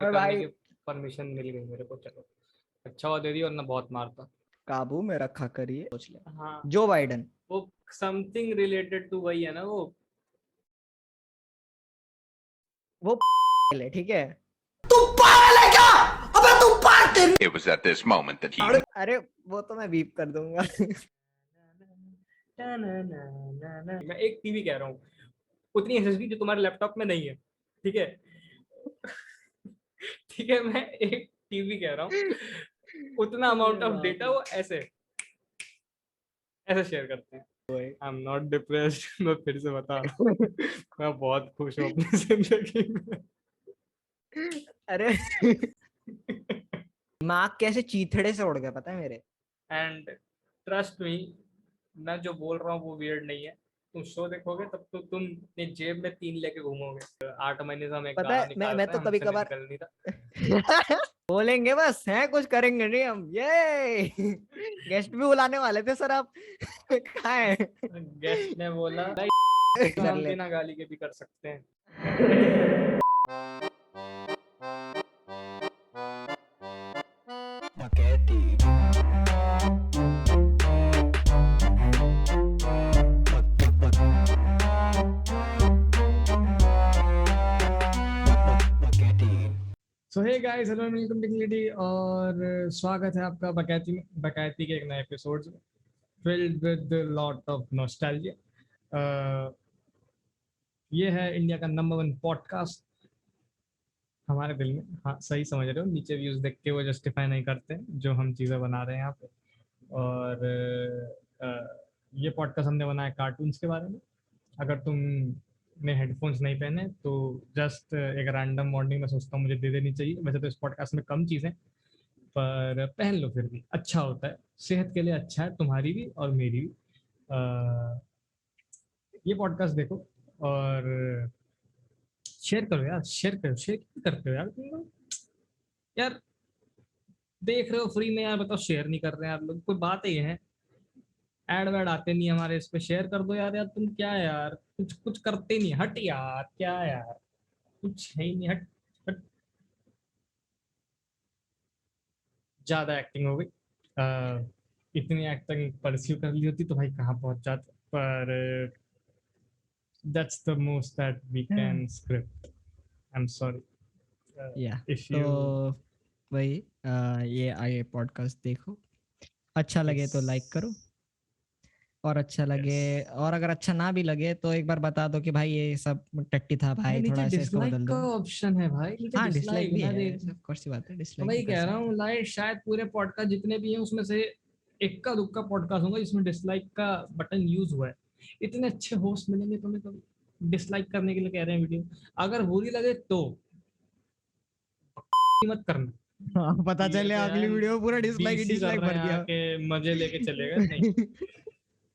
और करने भाई की परमिशन मिल गई मेरे को। चलो अच्छा हुआ दे दी, वरना बहुत मारता। काबू में रखा करिए, सोच ले। हाँ, जो बाइडन, वो समथिंग रिलेटेड टू वही है ना वो। वो है, ठीक है। It was at this moment that he अरे वो तो मैं बीप कर दूंगा। मैं एक टीवी कह रहा हूँ, उतनी एसएसडी जो तुम्हारे लैपटॉप में नहीं है, ठीक है। ठीक है, मैं एक टीवी कह रहा हूँ, उतना अमाउंट ऑफ डेटा वो ऐसे ऐसे शेयर करते हैं। I am not depressed. मैं फिर से बता रहा हूँ, मैं बहुत खुश हूँ अपनी जिंदगी में। अरे दिमाग कैसे चीथड़े से उड़ गया पता है मेरे। एंड ट्रस्ट मी, मैं जो बोल रहा हूँ वो वियर्ड नहीं है। तुम शो देखोगे तब तो तुम अपनी जेब में 3 लेके घूमोगे। 8 महीने से हम एक पता गाना है निकाल मैं रहे तो हैं, कभी हमसे नहीं कभार निकल नहीं रहा। बोलेंगे बस है, कुछ करेंगे नहीं हम। ये गेस्ट भी बुलाने वाले थे सर आप। कहाँ है? गेस्ट ने बोला तो कर हम ले। बिना गाली के भी कर सकते हैं। So hey guys, hello welcome to Clity, और स्वागत है आपका बकैती के एक नए एपिसोड में, filled with lot of nostalgia. ये है इंडिया का नंबर 1 पॉडकास्ट हमारे दिल में। हाँ, सही समझ रहे हो, नीचे व्यूज देख के वो जस्टिफाई नहीं करते जो हम चीज़ें बना रहे हैं यहाँ पे। और ये पॉडकास्ट हमने बनाया कार्टून्स के बारे में। अगर तुम ने हेडफोन्स नहीं पहने तो जस्ट एक रैंडम मॉर्निंग में सोचता हूँ मुझे दे देनी चाहिए। वैसे तो इस पॉडकास्ट में कम चीज़ें, पर पहन लो, फिर भी अच्छा होता है, सेहत के लिए अच्छा है, तुम्हारी भी और मेरी भी। ये पॉडकास्ट देखो और शेयर करो यार, शेयर करो। शेयर क्यों करते हो यार तुम लोग? यार देख रहे हो फ्री में, यार बताओ शेयर नहीं कर रहे हैं यार लोग, कोई बात ही है? ऐड वैड आते नहीं हमारे इस पे, शेयर कर दो यार। यार तुम क्या है यार, कुछ कुछ करते नहीं, हट यार, क्या है यार, कुछ है ही नहीं, हट हट। ज्यादा एक्टिंग हो गई। इतनी एक्टिंग परस्यू कर ली होती तो भाई कहाँ पहुंच जाते, पर that's the most that we can script. I am sorry या इफ तो यू। वही ये आगे पॉडकास्ट देखो, अच्छा लगे तो लाइक करो, और अच्छा लगे, यस, और अगर अच्छा ना भी लगे तो एक बार बता दो कि भाई ये सब टट्टी था भाई भाई, नीचे थोड़ा ऐसे इसको डिसलाइक बदल का दो। ऑप्शन है भाई, नीचे हाँ डिसलाइक डिसलाइक भी ना है, देख। सब कौन सी बात है, तो डिसलाइक भी वही कर कह रहा सकते हूँ, लाइक शायद पूरे पॉडकास्ट जितने भी हैं उसमें से इक्का दुक्का पॉडकास्ट होगा जिसमें डिसलाइक का बटन यूज हुआ है। इतने अच्छे होस्ट मिलेंगे तुम्हें तो डिसलाइक करने के लिए कह रहे हैं वीडियो। अगर बुरी लगे तो मत करना। हैं। हाँ पता ये चले तो अगली यार वीडियो पूरा डिसलाइक ही डीसी कर डिसलाइक रहे भर हैं दिया। आके, मजे लेके चले गए, नहीं।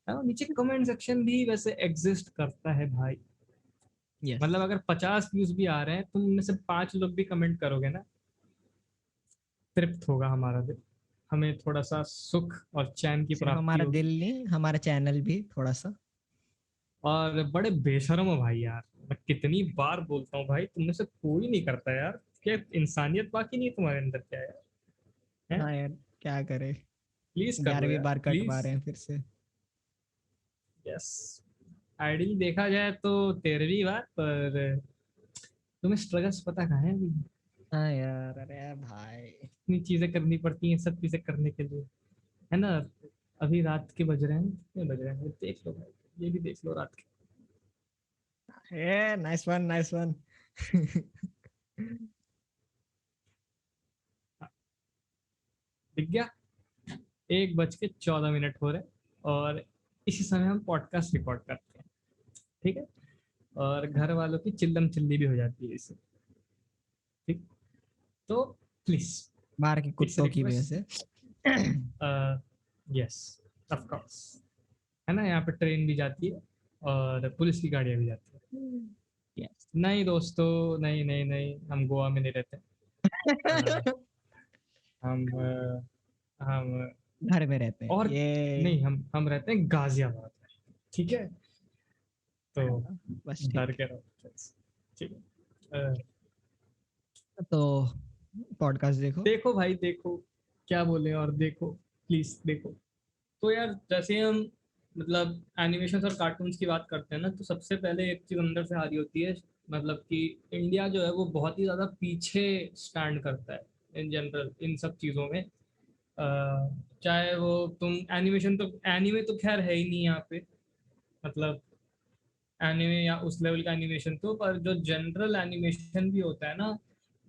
हाँ, नीचे कमेंट सेक्शन भी वैसे एग्जिस्ट करता है भाई। यस, मतलब अगर 50 व्यूज भी आ रहे हैं, तुम में से 5 लोग भी कमेंट करोगे ना, तृप्त होगा हमारा दिल, हमें थोड़ा सा सुख और चैन की सिर्फ प्राप्ति हमारा होगी। दिल नहीं, हमारा चैनल भी थोड़ा सा। और बड़े बेशर्म हो भाई यार, मैं कितनी बार बोलता हूँ भाई, तुम में से कोई नहीं करता यार। क्या इंसानियत बाकी नहीं है तुम्हारे अंदर क्या यार? हैं? हाँ यार, क्या करे, प्लीज कर लो 11वीं यार, बार कट प्लीज। पा रहे हैं फिर से। यस, आइडियली देखा जाए तो 13वीं बार, पर तुम्हें स्ट्रगल्स पता कहाँ है अभी? हाँ यार, अरे भाई। इतनी चीजें करनी पड़ती हैं सब चीजें करने के लिए, है ना? अभी रात के बज रहे हैं, कितने बज रहे हैं देख लो भाई, ये भी देख लो रात के। A nice one, nice one. हाँ, दिख गया, 1:14 हो रहे हैं, और इसी समय हम पॉडकास्ट रिकॉर्ड करते हैं, ठीक है। और घर वालों की चिल्लम चिल्ली भी हो जाती है इससे, ठीक। तो प्लीज, बाहर के इट्स कुत्तों की वजह रिक्वेस्ट। से। यस, ऑफ कोर्स, है ना, यहाँ पे ट्रेन भी जाती है और पुलिस की गाड़ियाँ भी जाती है। यस। नहीं दोस्तों, नहीं नहीं नहीं, हम गोवा में नहीं रहते। अ, हम घर में रहते हैं और ये। नहीं, हम रहते हैं गाजियाबाद में, ठीक है। तो बस डर ठीक के रहो, ठीक है। तो पॉडकास्ट देखो। देखो भाई देखो, क्या बोले, और देखो, प्लीज देखो। तो यार जैसे हम मतलब एनिमेशन और कार्टून्स की बात करते हैं ना, तो सबसे पहले एक चीज अंदर से आ रही होती है, मतलब कि इंडिया जो है वो बहुत ही ज्यादा पीछे स्टैंड करता है इन जनरल इन सब चीजों में। चाहे वो तुम एनिमेशन, तो एनिमे तो खैर है ही नहीं यहाँ पे, मतलब एनिमे या उस लेवल का एनिमेशन, तो पर जो जनरल एनिमेशन भी होता है ना,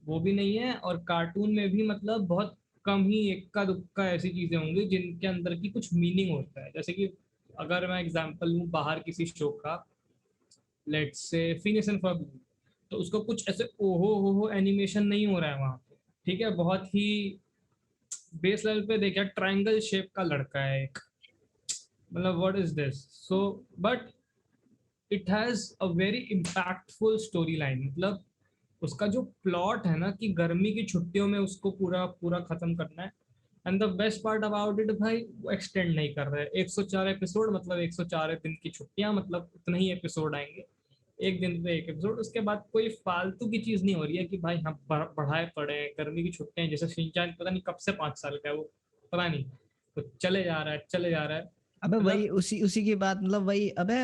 वो भी नहीं है। और कार्टून में भी मतलब बहुत कम ही इक्का दुक्का ऐसी चीजें होंगी जिनके अंदर की कुछ मीनिंग होता है। जैसे कि अगर मैं एग्जांपल लूँ बाहर किसी शो का, let's say finish and Ferb, तो उसको कुछ ऐसे ओहो हो एनिमेशन नहीं हो रहा है वहां पे, ठीक है, बहुत ही बेस लेवल पे देखा, ट्रायंगल शेप का लड़का है एक, मतलब what is this. So but it has a very impactful story line, मतलब उसका जो प्लॉट है ना, कि गर्मी की छुट्टियों में उसको पूरा पूरा खत्म करना है। And the best part about it भाई, वो एक्सटेंड नहीं कर रहे हैं। 104 एपिसोड मतलब 104 दिन की छुट्टियां, मतलब उतने ही एपिसोड आएंगे, एक दिन पे एक एपिसोड। उसके बाद कोई फालतू की चीज नहीं हो रही है कि भाई हम बढ़ाए पड़े हैं, गर्मी की छुट्टियां, जैसे शिनचैन पता नहीं कब से 5 साल का है वो, पता नहीं, तो चले जा रहा है चले जा रहा है, अबे वही मतलब। उसी उसी की बात, मतलब वही। अबे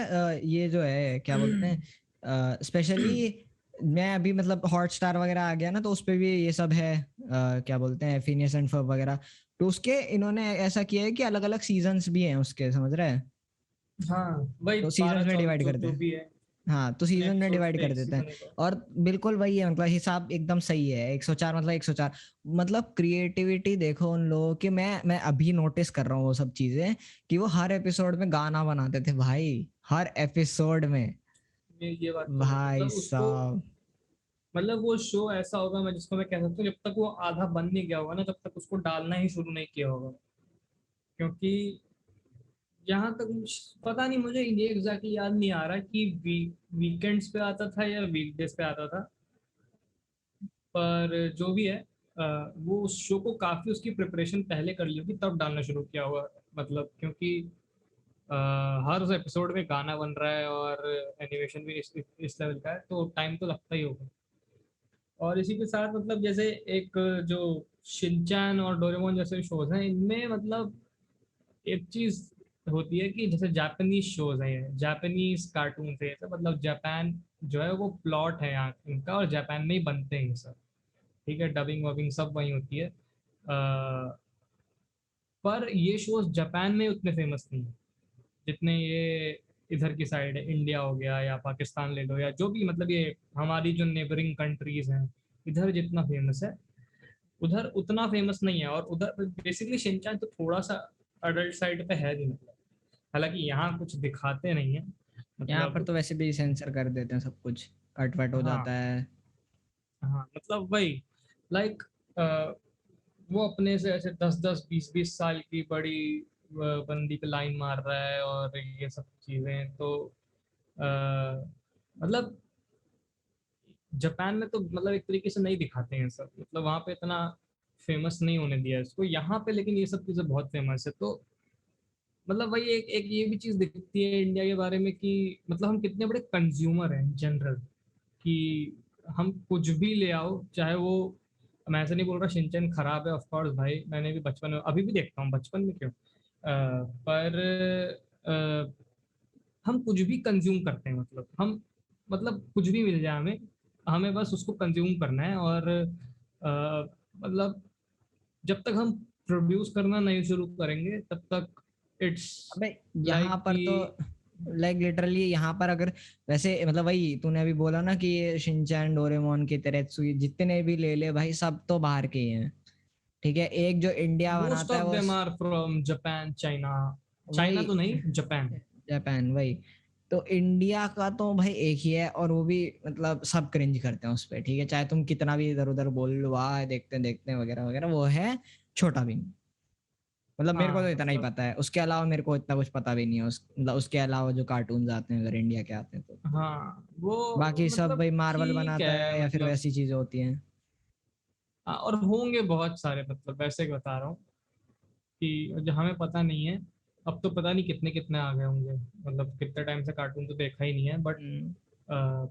ये जो है क्या बोलते हैं, स्पेशली मैं अभी मतलब हॉटस्टार वगैरह आ गया ना, तो उस पे भी ये सब है। क्या बोलते हैं, फिनियस एंड फर्ब वगैरह। तो उसके इन्होंने ऐसा किया है कि अलग अलग सीजन्स भी हैं उसके, समझ रहे हैं। हाँ वही तो 12 सीजन्स में 14 डिवाइड जो करते जो हैं। भी है, हाँ, तो इतने सीजन में एपिसोड्स डिवाइड थे कर एक देते हैं। सीजन का। और बिल्कुल वही है, मतलब हिसाब एकदम सही है। 104 मतलब 104। मतलब क्रिएटिविटी देखो उन लोगों की। मैं अभी नोटिस कर रहा हूँ वो सब चीजें, कि वो हर एपिसोड में गाना बनाते थे भाई, हर एपिसोड में। ये बात तो है, भाई मतलब उसको, साहब। मतलब वो शो ऐसा होगा, मैं जिसको मैं कह सकता हूँ, जब तक वो आधा बन नहीं गया होगा ना, तब तक उसको डालना ही शुरू नहीं किया होगा। क्योंकि जहाँ तक पता नहीं, मुझे ये एग्जैक्टली याद नहीं आ रहा कि वीकेंड्स पे आता था या वीकडेज पे आता था, पर जो भी है, वो उस शो को काफी उसकी प्रिपरेशन पहले कर ली होगी, तब डालना शुरू किया हुआ, मतलब क्योंकि अ, हर उस एपिसोड में गाना बन रहा है और एनिमेशन भी इस लेवल का है, तो टाइम तो लगता ही होगा। और इसी के साथ मतलब जैसे एक जो शिनचैन और डोरेमोन जैसे शोज हैं, इनमें मतलब एक चीज होती है कि जैसे जापानीज शोज हैं, ये जापानीज कार्टून है ये सब, मतलब जापान जो है वो प्लॉट है यहाँ इनका, और जापान में ही बनते हैं ये सब, ठीक है, डबिंग वबिंग सब वहीं होती है। पर ये शोज जापान में उतने फेमस नहीं है जितने ये इधर की साइड है, इंडिया हो गया या पाकिस्तान ले लो, या जो भी, मतलब ये हमारी जो नेबरिंग कंट्रीज हैं, इधर जितना फेमस है उधर उतना फेमस नहीं है। और उधर बेसिकली शिनचैन तो थोड़ा सा अडल्ट साइड पे है भी, मतलब हालांकि यहाँ कुछ दिखाते नहीं है, यहाँ पर मतलब। तो वैसे भी सेंसर कर देते हैं सब कुछ, कट वट हो जाता हाँ है। हाँ, मतलब वही, लाइक वो अपने से ऐसे 10 10 20 20 साल की बड़ी बंदी पे लाइन मार रहा है और ये सब चीजें, तो मतलब जापान में तो मतलब एक तरीके से नहीं दिखाते हैं सब, मतलब वहाँ पे इतना फेमस नहीं होने दिया है इसको, यहाँ पे लेकिन ये सब चीज़ें बहुत फेमस है। तो मतलब वही एक एक ये भी चीज़ दिखती है इंडिया के बारे में कि मतलब हम कितने बड़े कंज्यूमर हैं जनरल, कि हम कुछ भी ले आओ, चाहे वो, मैं ऐसे नहीं बोल रहा शिनचैन खराब है, ऑफ कोर्स भाई मैंने भी बचपन में, अभी भी देखता हूँ, बचपन में क्यों, पर हम कुछ भी कंज्यूम करते हैं, मतलब हम, मतलब कुछ भी मिल जाए हमें, हमें बस उसको कंज्यूम करना है। और मतलब जब तक हम प्रोड्यूस करना नहीं शुरू करेंगे तब तक इट्स अबे यहाँ लाइक पर कि, तो लाइक लिटरली यहाँ पर अगर, वैसे मतलब वही तूने अभी बोला ना कि ये शिनचैन डोरेमोन की तरह जितने भी ले ले भाई, सब तो बाहर के ही हैं। ठीक है, एक जो इंडिया मोस्ट बनाता है ऑफ वो them are from Japan, China, China वही तो नहीं, जापान। जापान वही। तो इंडिया का तो भाई एक ही है, और वो भी मतलब सब क्रिंज करते हैं उस पे। ठीक है, चाहे तुम कितना भी इधर उधर बोल लो, वाह देखते देखते वगैरह वगैरह, वो है छोटा भीम। मतलब मेरे को तो हाँ इतना ही मतलब, पता है, उसके अलावा मेरे को इतना कुछ पता भी नहीं है। मतलब उसके अलावा जो कार्टून आते हैं अगर इंडिया के आते हैं तो हाँ वो बाकी सब मतलब भाई मार्वल ठीक बनाता है है, या फिर मतलब वैसी चीजें होती हैं। हाँ, और होंगे बहुत सारे, मतलब वैसे ही बता रहा हूँ कि जो हमें पता नहीं है। अब तो पता नहीं कितने कितने आ गए होंगे, मतलब कितने टाइम से कार्टून तो देखा ही नहीं है, बट हम्म।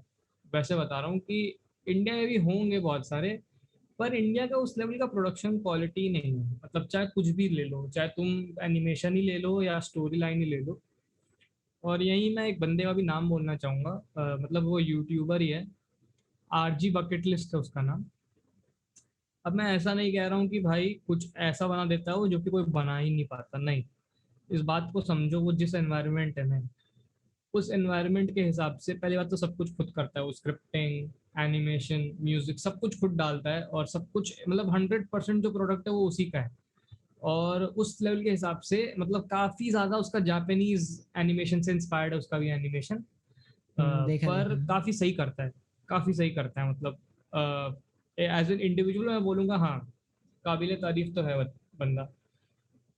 वैसे बता रहा हूँ कि इंडिया में भी होंगे बहुत सारे। पर इंडिया का उस लेवल का प्रोडक्शन क्वालिटी नहीं है, मतलब चाहे कुछ भी ले लो, चाहे तुम एनिमेशन ही ले लो या स्टोरी लाइन ही ले लो। और यही मैं एक बंदे का भी नाम बोलना चाहूंगा, मतलब वो यूट्यूबर ही है, आरजी बकेट लिस्ट है उसका नाम। अब मैं ऐसा नहीं कह रहा हूँ कि भाई कुछ ऐसा बना देता है वो जो कि कोई बना ही नहीं पाता, नहीं। इस बात को समझो, वो जिस एनवायरनमेंट है ना, उस एनवायरनमेंट के हिसाब से पहली बात तो सब कुछ खुद करता है वो, स्क्रिप्टिंग, एनिमेशन, म्यूजिक, सब कुछ खुद डालता है, और सब कुछ मतलब 100% जो प्रोडक्ट है वो उसी का है। और उस लेवल के हिसाब से मतलब काफी ज्यादा उसका जापानीज एनिमेशन से इंस्पायर्ड है उसका भी एनिमेशन, देखा पर देखा। काफी सही करता है, काफी सही करता है, मतलब एज एन इंडिविजुअल मैं बोलूंगा हाँ, काबिले तारीफ तो है बंदा।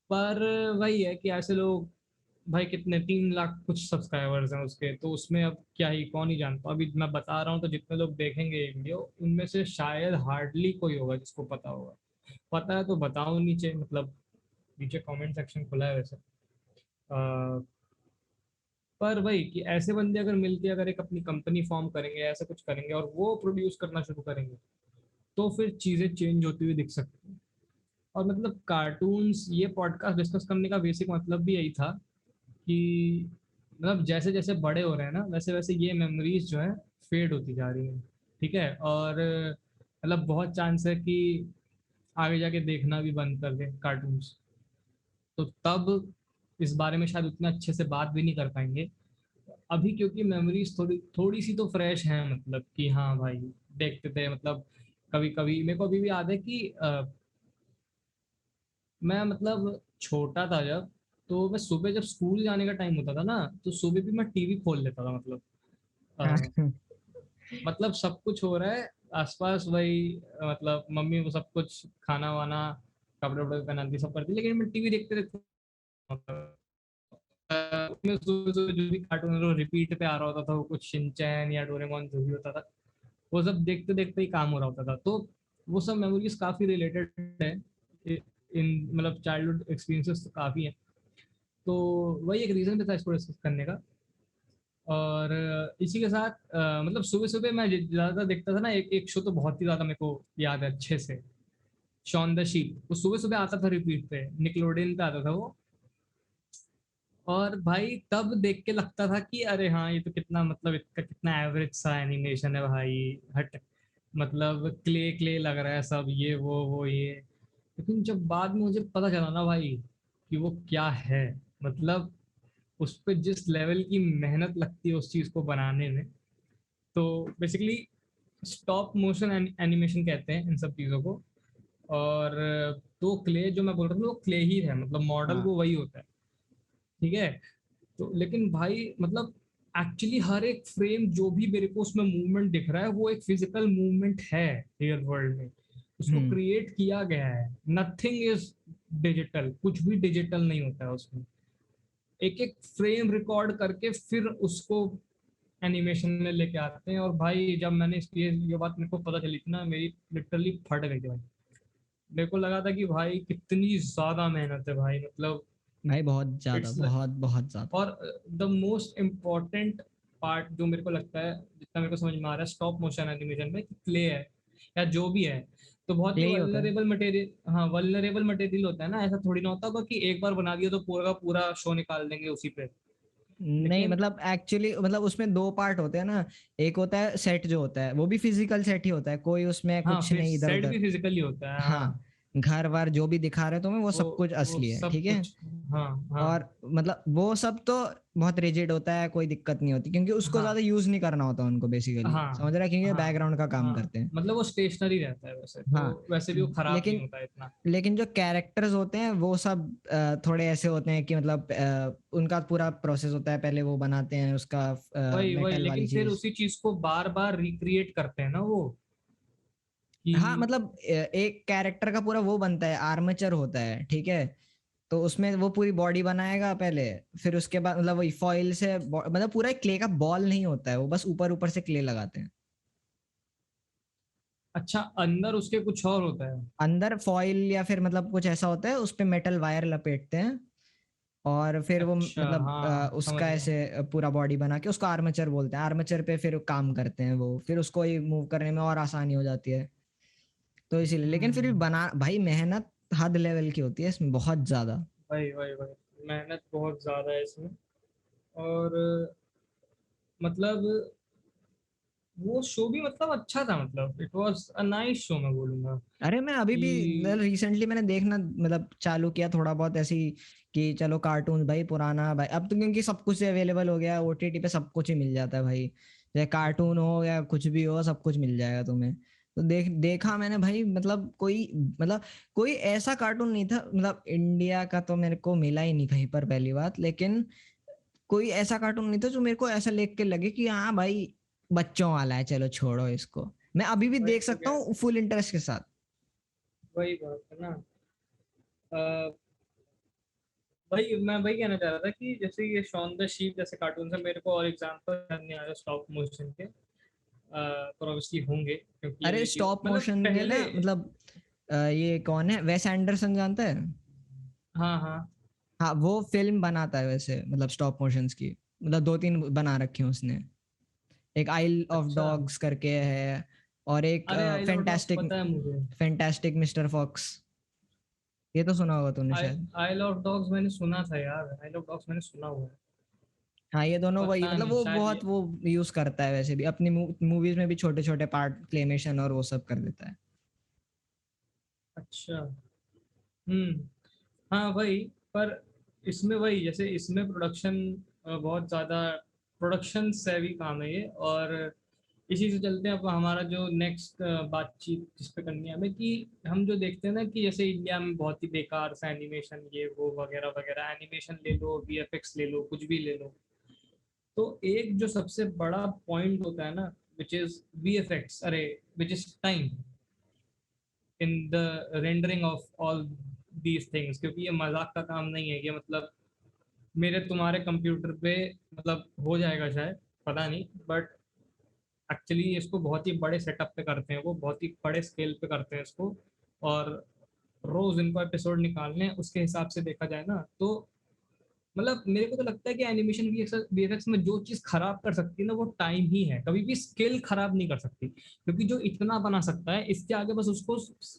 पर वही है कि ऐसे लोग, भाई कितने 3 लाख कुछ सब्सक्राइबर्स हैं उसके, तो उसमें अब क्या ही, कौन ही जानता। अभी मैं बता रहा हूँ तो जितने लोग देखेंगे ये वीडियो, उनमें से शायद हार्डली कोई होगा जिसको पता होगा। पता है तो बताओ नीचे, मतलब नीचे कमेंट सेक्शन खुला है वैसे। पर वही कि ऐसे बंदे अगर मिलके अगर एक अपनी कंपनी फॉर्म करेंगे, ऐसा कुछ करेंगे और वो प्रोड्यूस करना शुरू करेंगे, तो फिर चीजें चेंज होती हुई दिख सकती हैं। और मतलब कार्टून्स, ये पॉडकास्ट डिस्कस करने का बेसिक मतलब भी यही था कि मतलब जैसे जैसे बड़े हो रहे हैं ना, वैसे वैसे ये मेमोरीज जो है फेड होती जा रही हैं, ठीक है। और मतलब बहुत चांस है कि आगे जाके देखना भी बंद कर दें कार्टून्स, तो तब इस बारे में शायद उतना अच्छे से बात भी नहीं कर पाएंगे अभी, क्योंकि मेमोरीज थोड़ी थोड़ी सी तो फ्रेश हैं, मतलब कि हाँ भाई देखते थे, मतलब कभी कभी मेरे को अभी भी याद है कि मैं मतलब छोटा था जब, तो मैं सुबह जब स्कूल जाने का टाइम होता था ना, तो सुबह भी मैं टीवी खोल लेता था, मतलब हाँ। अ, मतलब सब कुछ हो रहा है आसपास, वही मतलब मम्मी वो सब कुछ खाना वाना, कपड़े वपड़े पहनाती, सब करती, लेकिन मैं टीवी देखते रहता, मतलब उसमें सुबह सुबह जो भी कार्टून रिपीट पे आ रहा होता था, वो कुछ शिनचैन या डोरेमोन जो भी होता था, वो सब देखते देखते ही काम हो रहा होता था। तो वो सब मेमोरीज काफी रिलेटेड है इन मतलब चाइल्डहुड एक्सपीरियंसेस तो काफी है। तो वही एक रीजन भी था इसको डिस्कस करने का। और इसी के साथ मतलब सुबह सुबह मैं ज्यादा देखता था ना, एक एक शो तो बहुत ही ज्यादा मेरे को याद है अच्छे से, शॉन द शीप। वो सुबह सुबह आता था रिपीट पे, निकलोडियन पे आता था वो। और भाई तब देख के लगता था कि अरे हाँ, ये तो कितना मतलब इसका कितना एवरेज सा एनिमेशन है भाई, हट, मतलब क्ले क्ले लग रहा है सब, ये वो ये। लेकिन जब बाद में मुझे पता चला ना भाई कि वो क्या है, मतलब उस पे जिस लेवल की मेहनत लगती है उस चीज को बनाने में, तो बेसिकली स्टॉप मोशन एनिमेशन कहते हैं इन सब चीजों को। और तो क्ले जो मैं बोल रहा था वो क्ले ही है, मतलब मॉडल हाँ वो वही होता है, ठीक है। तो लेकिन भाई मतलब एक्चुअली हर एक फ्रेम जो भी मेरे को उसमें मूवमेंट दिख रहा है वो एक फिजिकल मूवमेंट है रियल वर्ल्ड में, उसको हम्म क्रिएट किया गया है। नथिंग इज डिजिटल, कुछ भी डिजिटल नहीं होता है उसमें। एक एक फ्रेम रिकॉर्ड करके फिर उसको एनिमेशन में लेके आते हैं। और भाई जब मैंने इसकी ये बात मेरे को पता चली थी ना, मेरी लिटरली फट गई थी भाई। मेरे को लगा था कि भाई कितनी ज्यादा मेहनत है भाई, मतलब भाई, बहुत ज्यादा, इट्स, बहुत बहुत ज्यादा। और द मोस्ट इम्पॉर्टेंट पार्ट जो मेरे को लगता है, जितना मेरे को समझ में आ रहा है स्टॉप मोशन एनिमेशन में, कि प्ले है या जो भी है, तो बहुत ही यही होता है। वल्नरेबल मटेरियल, हाँ वल्नरेबल मटेरियल होता है ना। ऐसा थोड़ी ना होता होगा कि एक बार बना दिया तो पूरा का पूरा शो निकाल देंगे उसी पे। नहीं, लेकिन मतलब एक्चुअली मतलब उसमें दो पार्ट होते हैं ना। एक होता है सेट, जो होता है वो भी फिजिकल सेट ही होता है, कोई उसमें हाँ, कुछ फिर नहीं इधर सेट उधर। भी फिजिकली होता है, हाँ, हाँ। घर वार जो भी दिखा रहे हो तुम्हें, वो वो सब कुछ वो असली है, सब ठीक है। कुछ, हाँ हाँ और मतलब वो सब तो बहुत रिजिड होता है, कोई दिक्कत नहीं होती, क्योंकि उसको हाँ ज्यादा यूज नहीं करना होता उनको बेसिकली, हाँ समझ रहा है, क्योंकि हाँ बैकग्राउंड का काम हाँ, करते हैं। मतलब वो स्टेशनरी रहता है वैसे हाँ, तो, वैसे भी वो खराब नहीं लेकिन होता है इतना। लेकिन जो कैरेक्टर्स होते हैं वो सब थोड़े ऐसे होते हैं कि मतलब उनका पूरा प्रोसेस होता है, पहले वो बनाते हैं उसका वही वही, मेटल वाली लेकिन फिर चीज। उसी चीज को बार बार रिक्रिएट करते हैं ना वो, हाँ, कि मतलब एक कैरेक्टर का पूरा वो बनता है, आर्मेचर होता है, ठीक है। तो उसमें वो पूरी बॉडी बनाएगा पहले, फिर उसके बाद मतलब वही फॉइल से मतलब पूरा क्ले का बॉल नहीं होता है वो, बस ऊपर ऊपर से क्ले लगाते हैं। अच्छा अंदर उसके कुछ और होता है। अंदर फॉइल या फिर मतलब कुछ ऐसा होता है, उस पे मेटल वायर लपेटते हैं, और फिर वो अच्छा मतलब हाँ, समझ उसका गया। ऐसे पूरा बॉडी बना के उसको आर्मेचर बोलते हैं। आर्मेचर पे फिर काम करते हैं वो, फिर उसको मूव करने में और आसानी हो जाती है। तो इसीलिए, लेकिन फिर भी बना भाई मेहनत हद लेवल की होती है इसमें, बहुत ज्यादा। वही वही वही, मेहनत बहुत ज्यादा है इसमें। और मतलब वो शो भी मतलब अच्छा था, मतलब it was a nice show, मैं बोलूंगा अरे मैं अभी भी कि रिसेंटली मैंने देखना मतलब चालू किया थोड़ा बहुत ऐसी, कि चलो कार्टून भाई पुराना भाई, अब तो क्योंकि सब कुछ अवेलेबल हो गया ओटीटी पे, सब कुछ ही मिल जाता है भाई, चाहे कार्टून हो या कुछ भी हो, सब कुछ मिल जाएगा तुम्हें। तो देखा मैंने भाई, मतलब कोई ऐसा कार्टून नहीं था, मतलब इंडिया का तो मेरे को मिला ही नहीं कहीं पर पहली बात, लेकिन कोई ऐसा कार्टून नहीं था जो मेरे को ऐसा देख के लगे कि हाँ भाई बच्चों वाला है, चलो छोड़ो इसको, मैं अभी भी वही देख तो सकता क्या, हूँ फुल इंटरेस्ट के साथ। वही बात है ना। अ, भाई मैं वही कहना चाह रहा था कि जैसे ये शॉन द शीप जैसे कार्टून है, मेरे को और एग्जांपल याद नहीं आ रहा स्टॉप मोशन के, पर ऑब्वियसली होंगे क्योंकि अरे अभी की स्टॉप मतलब मोशन में पहले। ना मतलब ये कौन है, वेस एंडरसन जानता है? हाँ हाँ। हाँ वो फिल्म बनाता है वैसे, मतलब स्टॉप मोशंस की, मतलब 2-3 बना रखी हैं उसने। एक आइल ऑफ अच्छा। डॉग्स करके है, और एक अरे आई लव डॉग्स फैंटास्टिक पता है मुझे। फैंटास्टिक मिस्टर फॉक्स, ये तो सुना होगा तूने आई शायद। आई लव डॉग्स मैंने सुना था यार, आई लव डॉग्स मैंने सुना हुआ है। हाँ ये दोनों वही, पता मतलब नहीं वो शायद बहुत ये। वो यूज करता है वैसे भी अपनी मूवीज में भी, छोटे छोटे पार्ट क्लेमेशन और वो सब कर देता है। अच्छा। हम्म। हाँ वही। पर इसमें वही, जैसे इसमें प्रोडक्शन बहुत ज़्यादा प्रोडक्शन सेवी काम है ये। और इसी से चलते हैं अब हमारा जो नेक्स्ट बातचीत जिस पे करनी है हमें, कि हम जो देखते हैं ना कि जैसे इंडिया में बहुत ही बेकार सा एनिमेशन ये वो वगैरह वगैरह, एनिमेशन ले लो, वीएफएक्स ले लो, कुछ भी ले लो। तो एक जो सबसे बड़ा पॉइंट होता है ना, विच इज वीएफएक्स, अरे which is time in the rendering of all these things, क्योंकि ये मजाक का काम नहीं है ये। मतलब मेरे तुम्हारे कंप्यूटर पे मतलब हो जाएगा शायद, पता नहीं, बट एक्चुअली इसको बहुत ही बड़े सेटअप पे करते हैं, वो बहुत ही बड़े स्केल पे करते हैं इसको। और रोज इनको एपिसोड निकालने हैं, उसके हिसाब से देखा जाए ना तो मतलब मेरे को तो लगता है कि एनिमेशन वीएफएक्स में जो चीज खराब कर सकती है ना, वो टाइम ही है, कभी भी स्किल खराब नहीं कर सकती। क्योंकि जो इतना बना सकता है इसके आगे बस उसको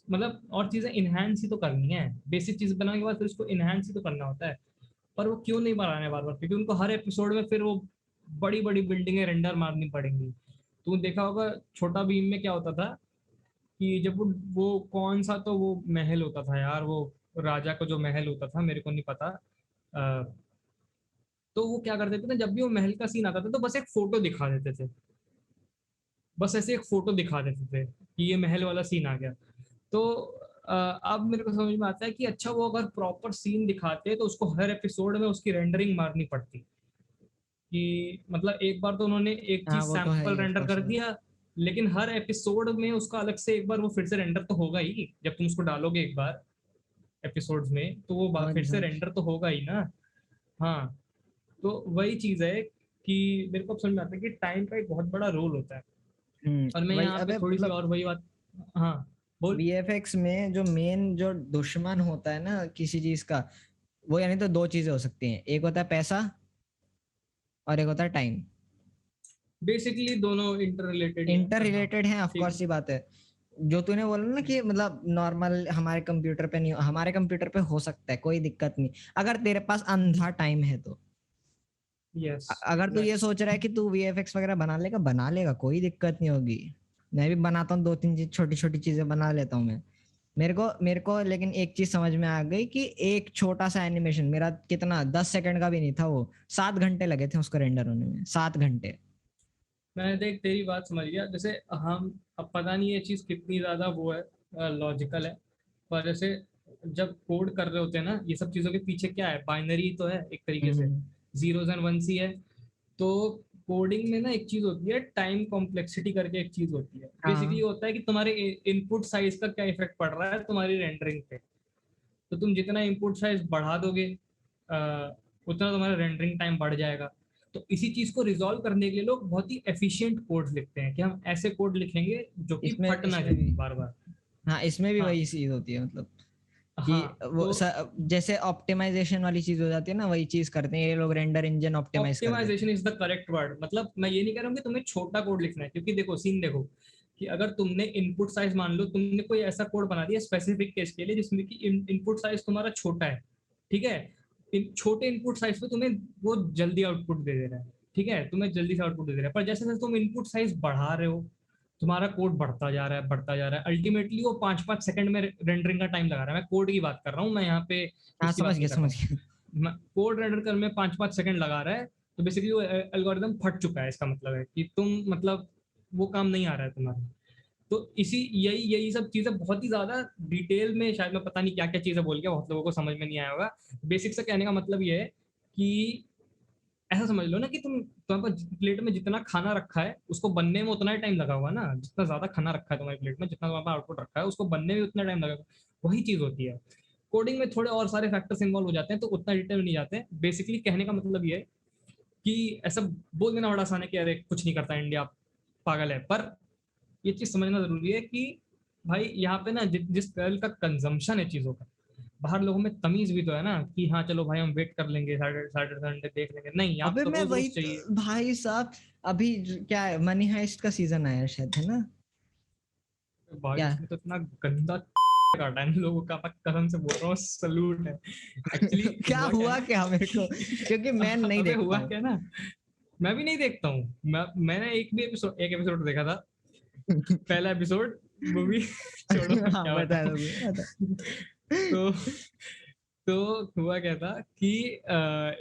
मतलब और चीजें इनहेंस ही तो करनी है, बेसिक चीज बनाने के बाद फिर उसको इनहेंस ही तो करना होता है। पर वो क्यों नहीं बना रहे बार बार, क्योंकि उनको हर एपिसोड में फिर वो बड़ी बड़ी बिल्डिंगें रेंडर मारनी पड़ेंगी। तो देखा होगा छोटा भीम में क्या होता था, कि जब वो कौन सा तो वो महल होता था यार, वो राजा का जो महल होता था, मेरे को नहीं पता। तो वो क्या करते थे ना, जब भी वो महल का सीन आता था तो बस एक फोटो दिखा देते थे, बस ऐसे एक फोटो दिखा देते थे कि ये महल वाला सीन आ गया। तो अब मेरे को समझ में आता है कि अच्छा वो अगर प्रॉपर सीन दिखाते तो उसको हर एपिसोड में उसकी रेंडरिंग मारनी पड़ती, कि मतलब एक बार तो उन्होंने एक हाँ चीज वो तो है sample he of render course कर यार। दिया, लेकिन हर एपिसोड में उसका अलग से एक बार वो फिर से रेंडर तो होगा ही, जब तुम उसको डालोगे एक बार एपिसोड्स में तो वो समझ फिर से समझ। रेंडर तो होगा ही ना। हाँ। तो वही चीज है कि मेरे को अब समझ में आता है कि टाइम का एक बहुत बड़ा रोल होता है। और मैं वही यहाँ पे अबे थोड़ी सी मतलब और वही बात। हाँ बोल। वीएफएक्स में जो मेन जो दुश्मन होता है ना किसी चीज का, वो यानी तो दो चीजें हो सकती हैं, एक होता है पैसा और एक होता है टाइम। बेसिकली दोनों इंटर रिलेटेड ही है, इंटर पर हाँ रिलेटेड है ऑफ ठीक कोर्स, है। ही बात है। जो तूने बोला ना कि मतलब नॉर्मल हमारे कंप्यूटर पे नहीं, हमारे कंप्यूटर पे हो सकता है, कोई दिक्कत नहीं अगर तेरे पास अंधा टाइम है तो। यस अगर तू ये एग्जैक्टली। सोच रहा है कि तू वीएफएक्स वगैरह बना लेगा, कोई दिक्कत नहीं होगी। मैं भी बनाता हूँ 2-3 चीज, छोटी छोटी चीजें बना लेता हूँ मैं। मेरे को लेकिन एक चीज समझ में आ गई कि एक छोटा सा एनिमेशन मेरा कितना 10 सेकंड का भी नहीं था, वो 7 घंटे लगे थे उसको रेंडर होने में, 7 घंटे। मैं देख तेरी बात समझ गया, जैसे हम अब पता नहीं ये चीज़ कितनी ज़्यादा वो है लॉजिकल है, पर जैसे जब कोड कर रहे होते हैं ना, ये सब चीज़ों के पीछे क्या है, बाइनरी तो है एक तरीके से, हम्म। जीरोज एंड वंस ही है। तो कोडिंग में ना एक चीज़ होती है टाइम कॉम्प्लेक्सिटी करके, एक चीज़ होती है, बेसिकली हाँ होता है कि तुम्हारे इनपुट साइज का क्या इफेक्ट पड़ रहा है तुम्हारी रेंडरिंग पे। तो तुम जितना इनपुट साइज बढ़ा दोगे उतना तुम्हारा रेंडरिंग टाइम बढ़ जाएगा। तो इसी चीज को रिजॉल्व करने के लिए लोग बहुत ही एफिशिएंट कोड लिखते हैं, कि हम ऐसे कोड लिखेंगे जो कि इसमें फट ना इसमें जाए भी, बार बार। हाँ इसमें भी हाँ वही चीज होती है, मतलब कि हाँ। वो तो जैसे ऑप्टिमाइजेशन वाली चीज हो जाती है ना, वही चीज करते हैं ये लोग, रेंडर इंजन ऑप्टिमाइज कर देते ऑप्टिमाइजेशन हैं। इज द करेक्ट वर्ड, मतलब मैं ये नहीं कह रहा हूँ कि तुम्हें छोटा कोड लिखना है, क्योंकि देखो सीन देखो कि अगर तुमने इनपुट साइज, मान लो तुमने कोई ऐसा कोड बना दिया स्पेसिफिक केस के लिए जिसमें कि इनपुट साइज तुम्हारा छोटा है, ठीक है, छोटे इनपुट साइज पे तुम्हें वो जल्दी आउटपुट दे दे रहा है, ठीक है, तुम्हें जल्दी से आउटपुट दे दे रहा है, पर जैसे जैसे तुम इनपुट साइज बढ़ा रहे हो तुम्हारा कोड बढ़ता जा रहा है, बढ़ता जा रहा है, अल्टीमेटली वो 5-5 सेकंड में रेंडरिंग का टाइम लगा रहा है। मैं कोड की बात कर रहा हूँ, मैं यहाँ पे हाँ इसकी बात नहीं कर रहा समझ गया। हूँ। कोड रेंडर करने में 5-5 सेकंड लगा रहा है, तो बेसिकली वो एल्गोरिदम फट चुका है। इसका मतलब है कि तुम मतलब वो काम नहीं आ रहा है तुम्हारा। तो इसी यही यही सब चीजें बहुत ही ज्यादा डिटेल में, शायद मैं पता नहीं क्या क्या चीजें बोल गया, बहुत लोगों को समझ में नहीं आया होगा। बेसिक से कहने का मतलब ये है कि ऐसा समझ लो ना कि तुम्हारे पास प्लेट में जितना खाना रखा है उसको बनने में उतना ही टाइम लगा हुआ ना, जितना ज्यादा खाना रखा है तुम्हारी प्लेट में, जितना तुम्हारे पास आउटपुट रखा है उसको बनने में उतना टाइम लगेगा। वही चीज होती है। कोडिंग में थोड़े और सारे फैक्टर्स इन्वॉल्व हो जाते हैं, तो उतना डिटेल में नहीं जाते हैं। बेसिकली कहने का मतलब ये है कि ऐसा बोल देना बड़ा आसान है कि अरे कुछ नहीं करता इंडिया, पागल है, पर ये चीज समझना जरूरी है कि भाई यहाँ पे ना जिस लेवल का कंजम्पशन है चीजों का, बाहर लोगों में तमीज भी तो है ना कि हाँ चलो भाई हम वेट कर लेंगे, सैटरडे संडे देख लेंगे, नहीं यहाँ अबे तो मैं रोज वही रोज चाहिए। भाई साहब, अभी क्या है, मनी हाइस्ट का सीजन आया शायद, है ना? भाई क्या उसमें तो इतना गंदा काटा है इन लोगों का, मैं कसम से बोल रहा हूँ, सलूट है। एक्चुअली क्या हुआ क्या हुआ है क्या मेरे को, क्योंकि मैं ना नहीं अबे देखता हुआ हूँ। क्या ना, मैं भी नहीं देखता हूँ। मैंने एक एपिसोड देखा था, पहला एपिसोड, मूवी छोड़ो हाँ क्या बता बताऊं। दो बता। तो तो हुआ क्या था कि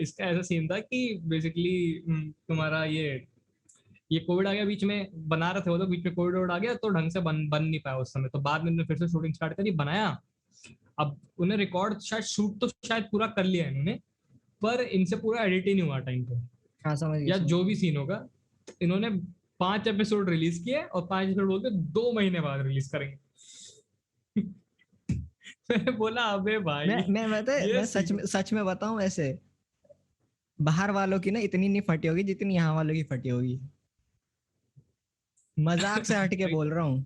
इसका ऐसा सीन था कि बेसिकली तुम्हारा ये कोविड आ गया बीच में, बना रहे थे वो, तो बीच में कोविड आ गया तो ढंग से बन नहीं पाया उस समय, तो बाद में उन्होंने फिर से शूटिंग स्टार्ट करी, बनाया। अब उन्हें रिकॉर्ड शायद शूट तो शायद पूरा कर लिया है इन्होंने, पर इनसे पूरा एडिट ही नहीं हुआ टाइम पे, हाँ समझ गया या समझ जो गया। भी सीन होगा। इन्होंने 5 एपिसोड रिलीज किए और 5 एपिसोड बोलते 2 महीने बाद रिलीज करेंगे। मैंने बोला अबे भाई मैं बता, ये मैं सीन। सच में बताऊं, ऐसे बाहर वालों की ना इतनी नहीं फटी होगी जितनी यहाँ वालों की फटी होगी। मजाक से हट के बोल रहा हूँ।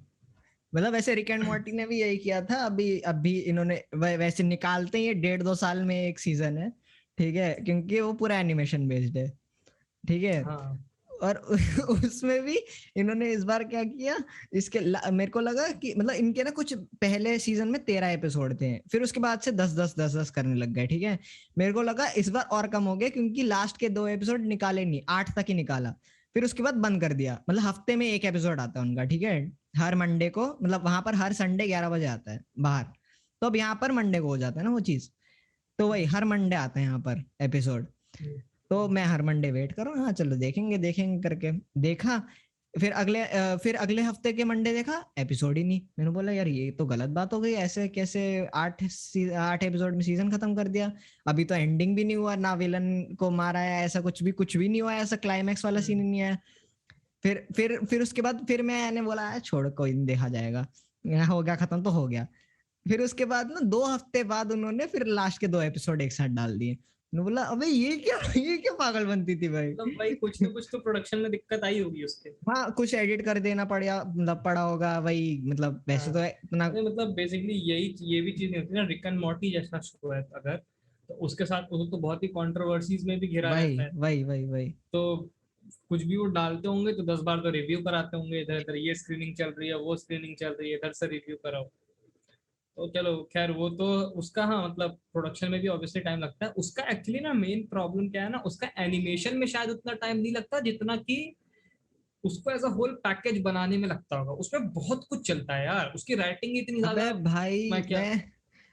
मतलब ऐसे रिक एंड मॉर्टी ने भी यही किया था, अभी अभी इन्होंने वैसे निकालते ही 1.5-2 साल में एक सीजन है, ठीक है, क्योंकि वो पूरा एनिमेशन बेस्ड है, ठीक है। हाँ और उसमें भी इन्होंने इस बार क्या किया, मेरे को लगा कि मतलब इनके ना कुछ पहले सीजन में 13 एपिसोड थे, फिर उसके बाद से 10-10 10-10 करने लग गए, ठीक है। मेरे को लगा इस बार और कम हो गया, क्योंकि लास्ट के 2 एपिसोड निकाले नहीं, 8 तक ही निकाला, फिर उसके बाद बंद कर दिया। मतलब हफ्ते में एक एपिसोड आता है उनका, ठीक है, हर मंडे को, मतलब वहां पर हर संडे 11 बजे आता है बाहर, तो अब यहाँ पर मंडे को हो जाता है ना वो चीज, तो वही हर मंडे आता है यहाँ पर एपिसोड। तो मैं हर मंडे वेट कर रहा हूँ, हाँ चलो देखेंगे देखेंगे करके देखा। फिर अगले हफ्ते के मंडे देखा, एपिसोड ही नहीं। मैंने बोला यार ये तो गलत बात हो गई, ऐसे कैसे 8 एपिसोड में सीजन खत्म कर दिया, अभी तो एंडिंग भी नहीं हुआ, ना विलन को मारा है, ऐसा कुछ भी नहीं हुआ, ऐसा क्लाइमैक्स वाला सीन ही नहीं आया। फिर उसके बाद फिर मैंने बोला छोड़ कोई नहीं, देखा जाएगा, यहाँ हो गया खत्म तो हो गया। फिर उसके बाद ना 2 हफ्ते बाद उन्होंने फिर लास्ट के 2 एपिसोड एक साथ डाल दिए। मैंने बोला अबे ये क्या पागल बनती थी भाई। मतलब भाई कुछ तो प्रोडक्शन में दिक्कत आई होगी उसके। हाँ कुछ एडिट कर देना पड़ा, मतलब पड़ा होगा वही, मतलब वैसे हाँ तो इतना। अरे मतलब बेसिकली ये भी चीज नहीं होती ना, रिक एंड मॉर्टी जैसा शो है अगर, तो उसके साथ वो तो बहुत ही कंट्रोवर्सीज में भी घिरा वही रहता है। वही वही वही तो कुछ भी वो डालते होंगे तो 10 बार तो रिव्यू कराते होंगे, इधर इधर ये स्क्रीनिंग चल रही है, वो स्क्रीनिंग चल रही है, इधर से रिव्यू कराओ। तो चलो खैर वो तो उसका, हाँ मतलब प्रोडक्शन में भी ऑब्वियसली टाइम लगता है उसका। एक्चुअली ना मेन प्रॉब्लम क्या है ना, उसका एनिमेशन में शायद उतना टाइम नहीं लगता जितना कि उसको एज अ होल पैकेज बनाने में लगता होगा। उसमें बहुत कुछ चलता है यार, उसकी राइटिंग इतनी अबे ज्यादा। भाई मैं क्या,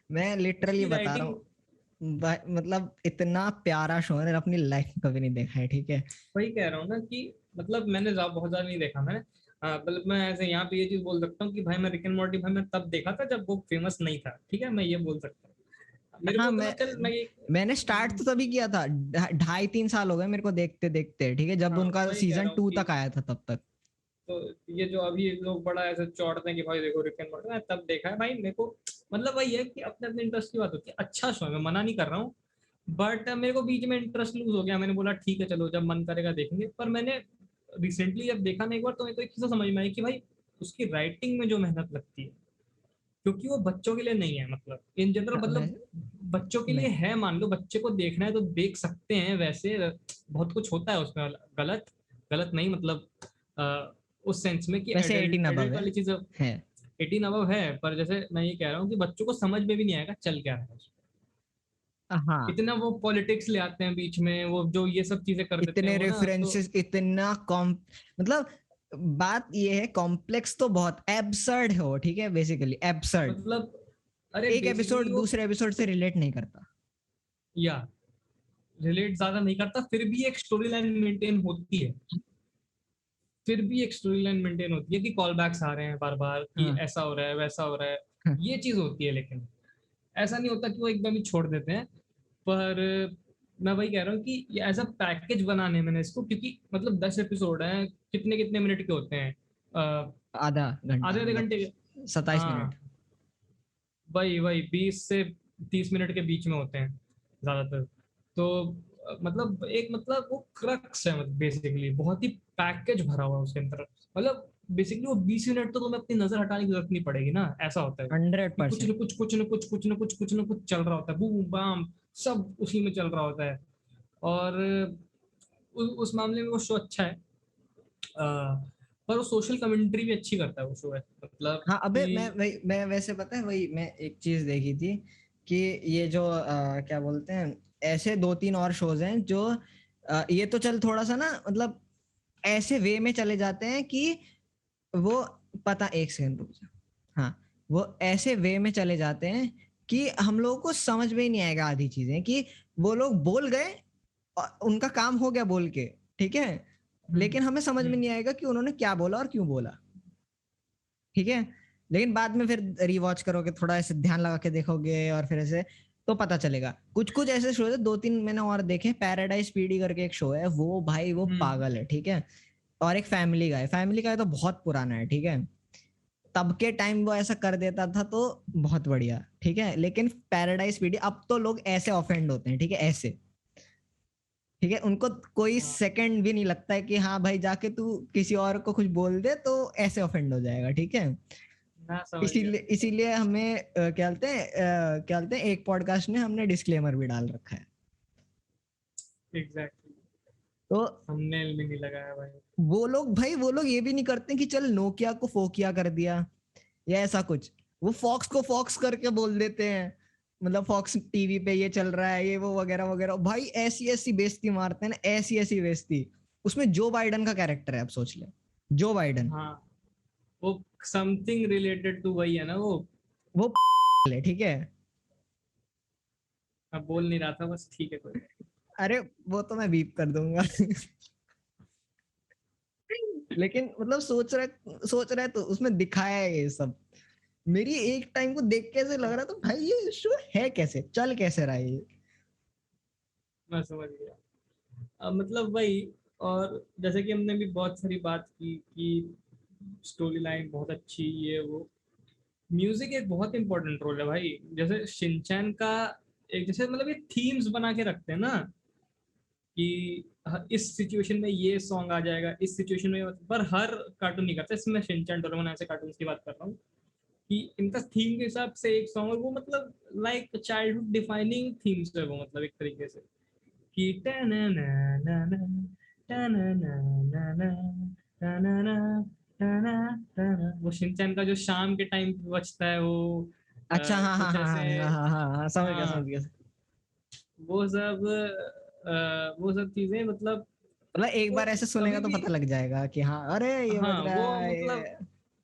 मैं लिटरली उसकी बता रहा राइटिंग, हूँ मतलब इतना प्यारा शो है अपनी लाइफ में कभी नहीं देखा है, ठीक है। वही कह रहा हूँ ना कि मतलब मैंने बहुत ज्यादा नहीं देखा मैंने। मतलब मैं ऐसे यहाँ पे ये चीज बोल सकता हूँ कि भाई मैं रिक एंड मॉर्टी भाई मैं तब देखा था जब वो फेमस नहीं था, ठीक है, मैं ये बोल सकता हूँ। मेरे को हाँ उतना चल मैं ये, मैंने स्टार्ट तो तभी किया था, 2.5-3 साल हो गए मेरे को देखते देखते, ठीक है, जब हाँ उनका वही कह सीजन रहा हूँ 2 कि तक आया था तब तक। तो ये जो अभी लोग बड़ा ऐसे चौड़ते हैं कि भाई देखो रिक एंड मॉर्टी, मैं तब देखा है भाई। मेरे को मतलब वही है कि अपने अपने इंटरेस्ट की बात होती है। अच्छा शो है, मैं मना नहीं कर रहा हूँ, बट मेरे को बीच में इंटरेस्ट लूज हो गया। मैंने बोला ठीक है चलो जब मन करेगा देखेंगे। पर मैंने रिसेंटली जब देखा ना एक बार, तो मेरे को एक चीज समझ में आई कि भाई उसकी राइटिंग में जो मेहनत लगती है, क्योंकि वो बच्चों के लिए नहीं है, मतलब इन जनरल, हाँ, मतलब बच्चों के लिए मैं है। मान लो बच्चे को देखना है तो देख सकते हैं, वैसे बहुत कुछ होता है उसमें गलत, गलत नहीं मतलब उस सेंस में कि वैसे एडल्ट 18 अबव एडल्ट वाली चीज है 18 अबव है, पर जैसे मैं ये कह रहा हूँ कि बच्चों को समझ में भी नहीं आएगा चल क्या रहा है उसमें। हाँ, इतना वो पॉलिटिक्स ले आते हैं बीच में, वो जो ये सब चीजें कर देते हैं इतने वो ना, तो रेफरेंसेस, इतना कॉम, मतलब बात ये है, कॉम्प्लेक्स तो बहुत एब्सर्ड है वो, ठीक है, बेसिकली एब्सर्ड। मतलब अरे एक बेसिकली एपिसोड वो, दूसरे एपिसोड से रिलेट नहीं करता। या रिलेट ज्यादा नहीं करता, फिर भी एक स्टोरी लाइन मेंटेन होती है, फिर भी एक स्टोरी लाइन मेंटेन होती है कि कॉल बैक्स आ रहे हैं बार बार कि हाँ ऐसा हो रहा है वैसा हो रहा है, हाँ, ये चीज होती है। लेकिन ऐसा नहीं होता कि वो एकदम ही छोड़ देते हैं। पर मैं वही कह रहा हूँ कि ये एज अ पैकेज बनाने मैंने इसको, क्योंकि मतलब 10 एपिसोड हैं, कितने कितने मिनट के होते हैं, आधा घंटा आधे आधे मतलब घंटे के। 27 मिनट। हाँ, वही वही 20 से 30 मिनट के बीच में होते हैं ज्यादातर। तो मतलब एक, मतलब वो क्रक्स है, मतलब बेसिकली बहुत ही पैकेज भरा हुआ है उसके अंदर। मतलब बेसिकली वो 20 मिनट तो तुम्हें अपनी नजर हटाने की जरूरत नहीं पड़ेगी ना, ऐसा होता है वो। हंड्रेड कि कुछ परसेंट न कुछ कुछ न कुछ कुछ न कुछ कुछ न कुछ चल रहा होता है, बूम बाम सब उसी में चल रहा होता है। और उस मामले में वो शो अच्छा है। पर वो सोशल कमेंट्री भी अच्छी करता है वो शो है, मतलब हाँ, अबे कि मैं वैसे पता है, वही मैं एक चीज देखी थी कि ये जो क्या बोलते हैं, ऐसे 2-3 और शोज हैं जो ये तो चल थोड़ा सा ना, मतलब ऐसे वे में चले जाते हैं कि वो, पता, एक सेकंड रुक जा। हाँ, वो ऐसे वे में चले जाते हैं कि हम लोगों को समझ में ही नहीं आएगा आधी चीजें, कि वो लोग बोल गए और उनका काम हो गया बोल के, ठीक है, हम्म, लेकिन हमें समझ में हम्म, नहीं आएगा कि उन्होंने क्या बोला और क्यों बोला, ठीक है। लेकिन बाद में फिर रिवॉच करोगे, थोड़ा ऐसे ध्यान लगा के देखोगे और फिर ऐसे तो पता चलेगा। कुछ कुछ ऐसे शो है, 2-3 मैंने और देखे, पैराडाइज पीडी करके एक शो है, वो भाई वो हम्म, पागल है, ठीक है। और एक फैमिली गाय, फैमिली गाय तो बहुत पुराना है, ठीक है, तब के टाइम वो ऐसा कर देता था तो बहुत बढ़िया, ठीक है। लेकिन पैराडाइज पीडी, अब तो लोग ऐसे ऑफेंड होते हैं, ठीक है, ऐसे, ठीक है, उनको कोई हाँ, सेकंड भी नहीं लगता है कि हाँ भाई जाके तू किसी और को कुछ बोल दे तो ऐसे ऑफेंड हो जाएगा, ठीक है। मैं समझ गया। इसीलिए इसीलिए हमें क्या बोलते हैं, एक पॉडकास्ट में हमने डिस्क्लेमर भी डाल रखा है। एग्जैक्टली, तो थंबनेल भी नहीं लगाया भाई। वो लोग भाई, वो लोग ये भी नहीं करते कि चल नोकिया को फोकिया कर दिया या ऐसा कुछ, वो फॉक्स को फॉक्स करके बोल देते हैं, मतलब फॉक्स टीवी पे ये चल रहा है, ये वो वगैरह वगैरह, भाई ऐसी ऐसी बेइज्जती मारते हैं ना, ऐसी ऐसी बेइज्जती। उसमें जो बाइडन का कैरेक्टर है, आप सोच ले, जो बाइडन, हाँ, वो समथिंग रिलेटेड टू वही है ना वो। वो है, ठीक है। मैं बोल नहीं रहा था, बस ठीक है कोई बात अरे वो तो मैं बीप कर दूंगा। लेकिन मतलब सोच रहा है तो उसमें दिखाया है ये सब। मेरी एक टाइम को देख के ऐसे लग रहा था भाई ये शो है कैसे, चल कैसे रहा है ये। नहीं। मैं समझ गया। मतलब वही, और जैसे कि हमने भी बहुत सारी बात की कि स्टोरी लाइन बहुत अच्छी, ये वो म्यूजिक एक बहुत इंपॉर्टेंट रोल है भाई। जैसे शिनचैन का एक, जैसे मतलब ये थीम्स बना के रखते हैं ना कि इस सिचुएशन में ये सॉन्ग आ जाएगा, इस सिचुएशन में, पर हर कार्टून नहीं करता। इसमें शिनचैन डोरेमोन ऐसे कार्टून की बात कर रहा हूँ कि इनका थीम के हिसाब से एक सॉन्ग, और वो मतलब लाइक चाइल्डहुड डिफाइनिंग थीम्स है वो, मतलब एक तरीके से कि वो शिनचैन का जो शाम के टाइम पे बजता है वो, अच्छा, हाँ हाँ कुछ हाँ ऐसे। हाँ हाँ हाँ हाँ, समझ गया समझ हाँ, गया। वो सब चीजें मतलब मतलब एक वो बार ऐसे सुनेगा कभी तो भी, पता लग जाएगा कि हाँ, अरे ये बज हाँ रहा वो है मतलब, ये।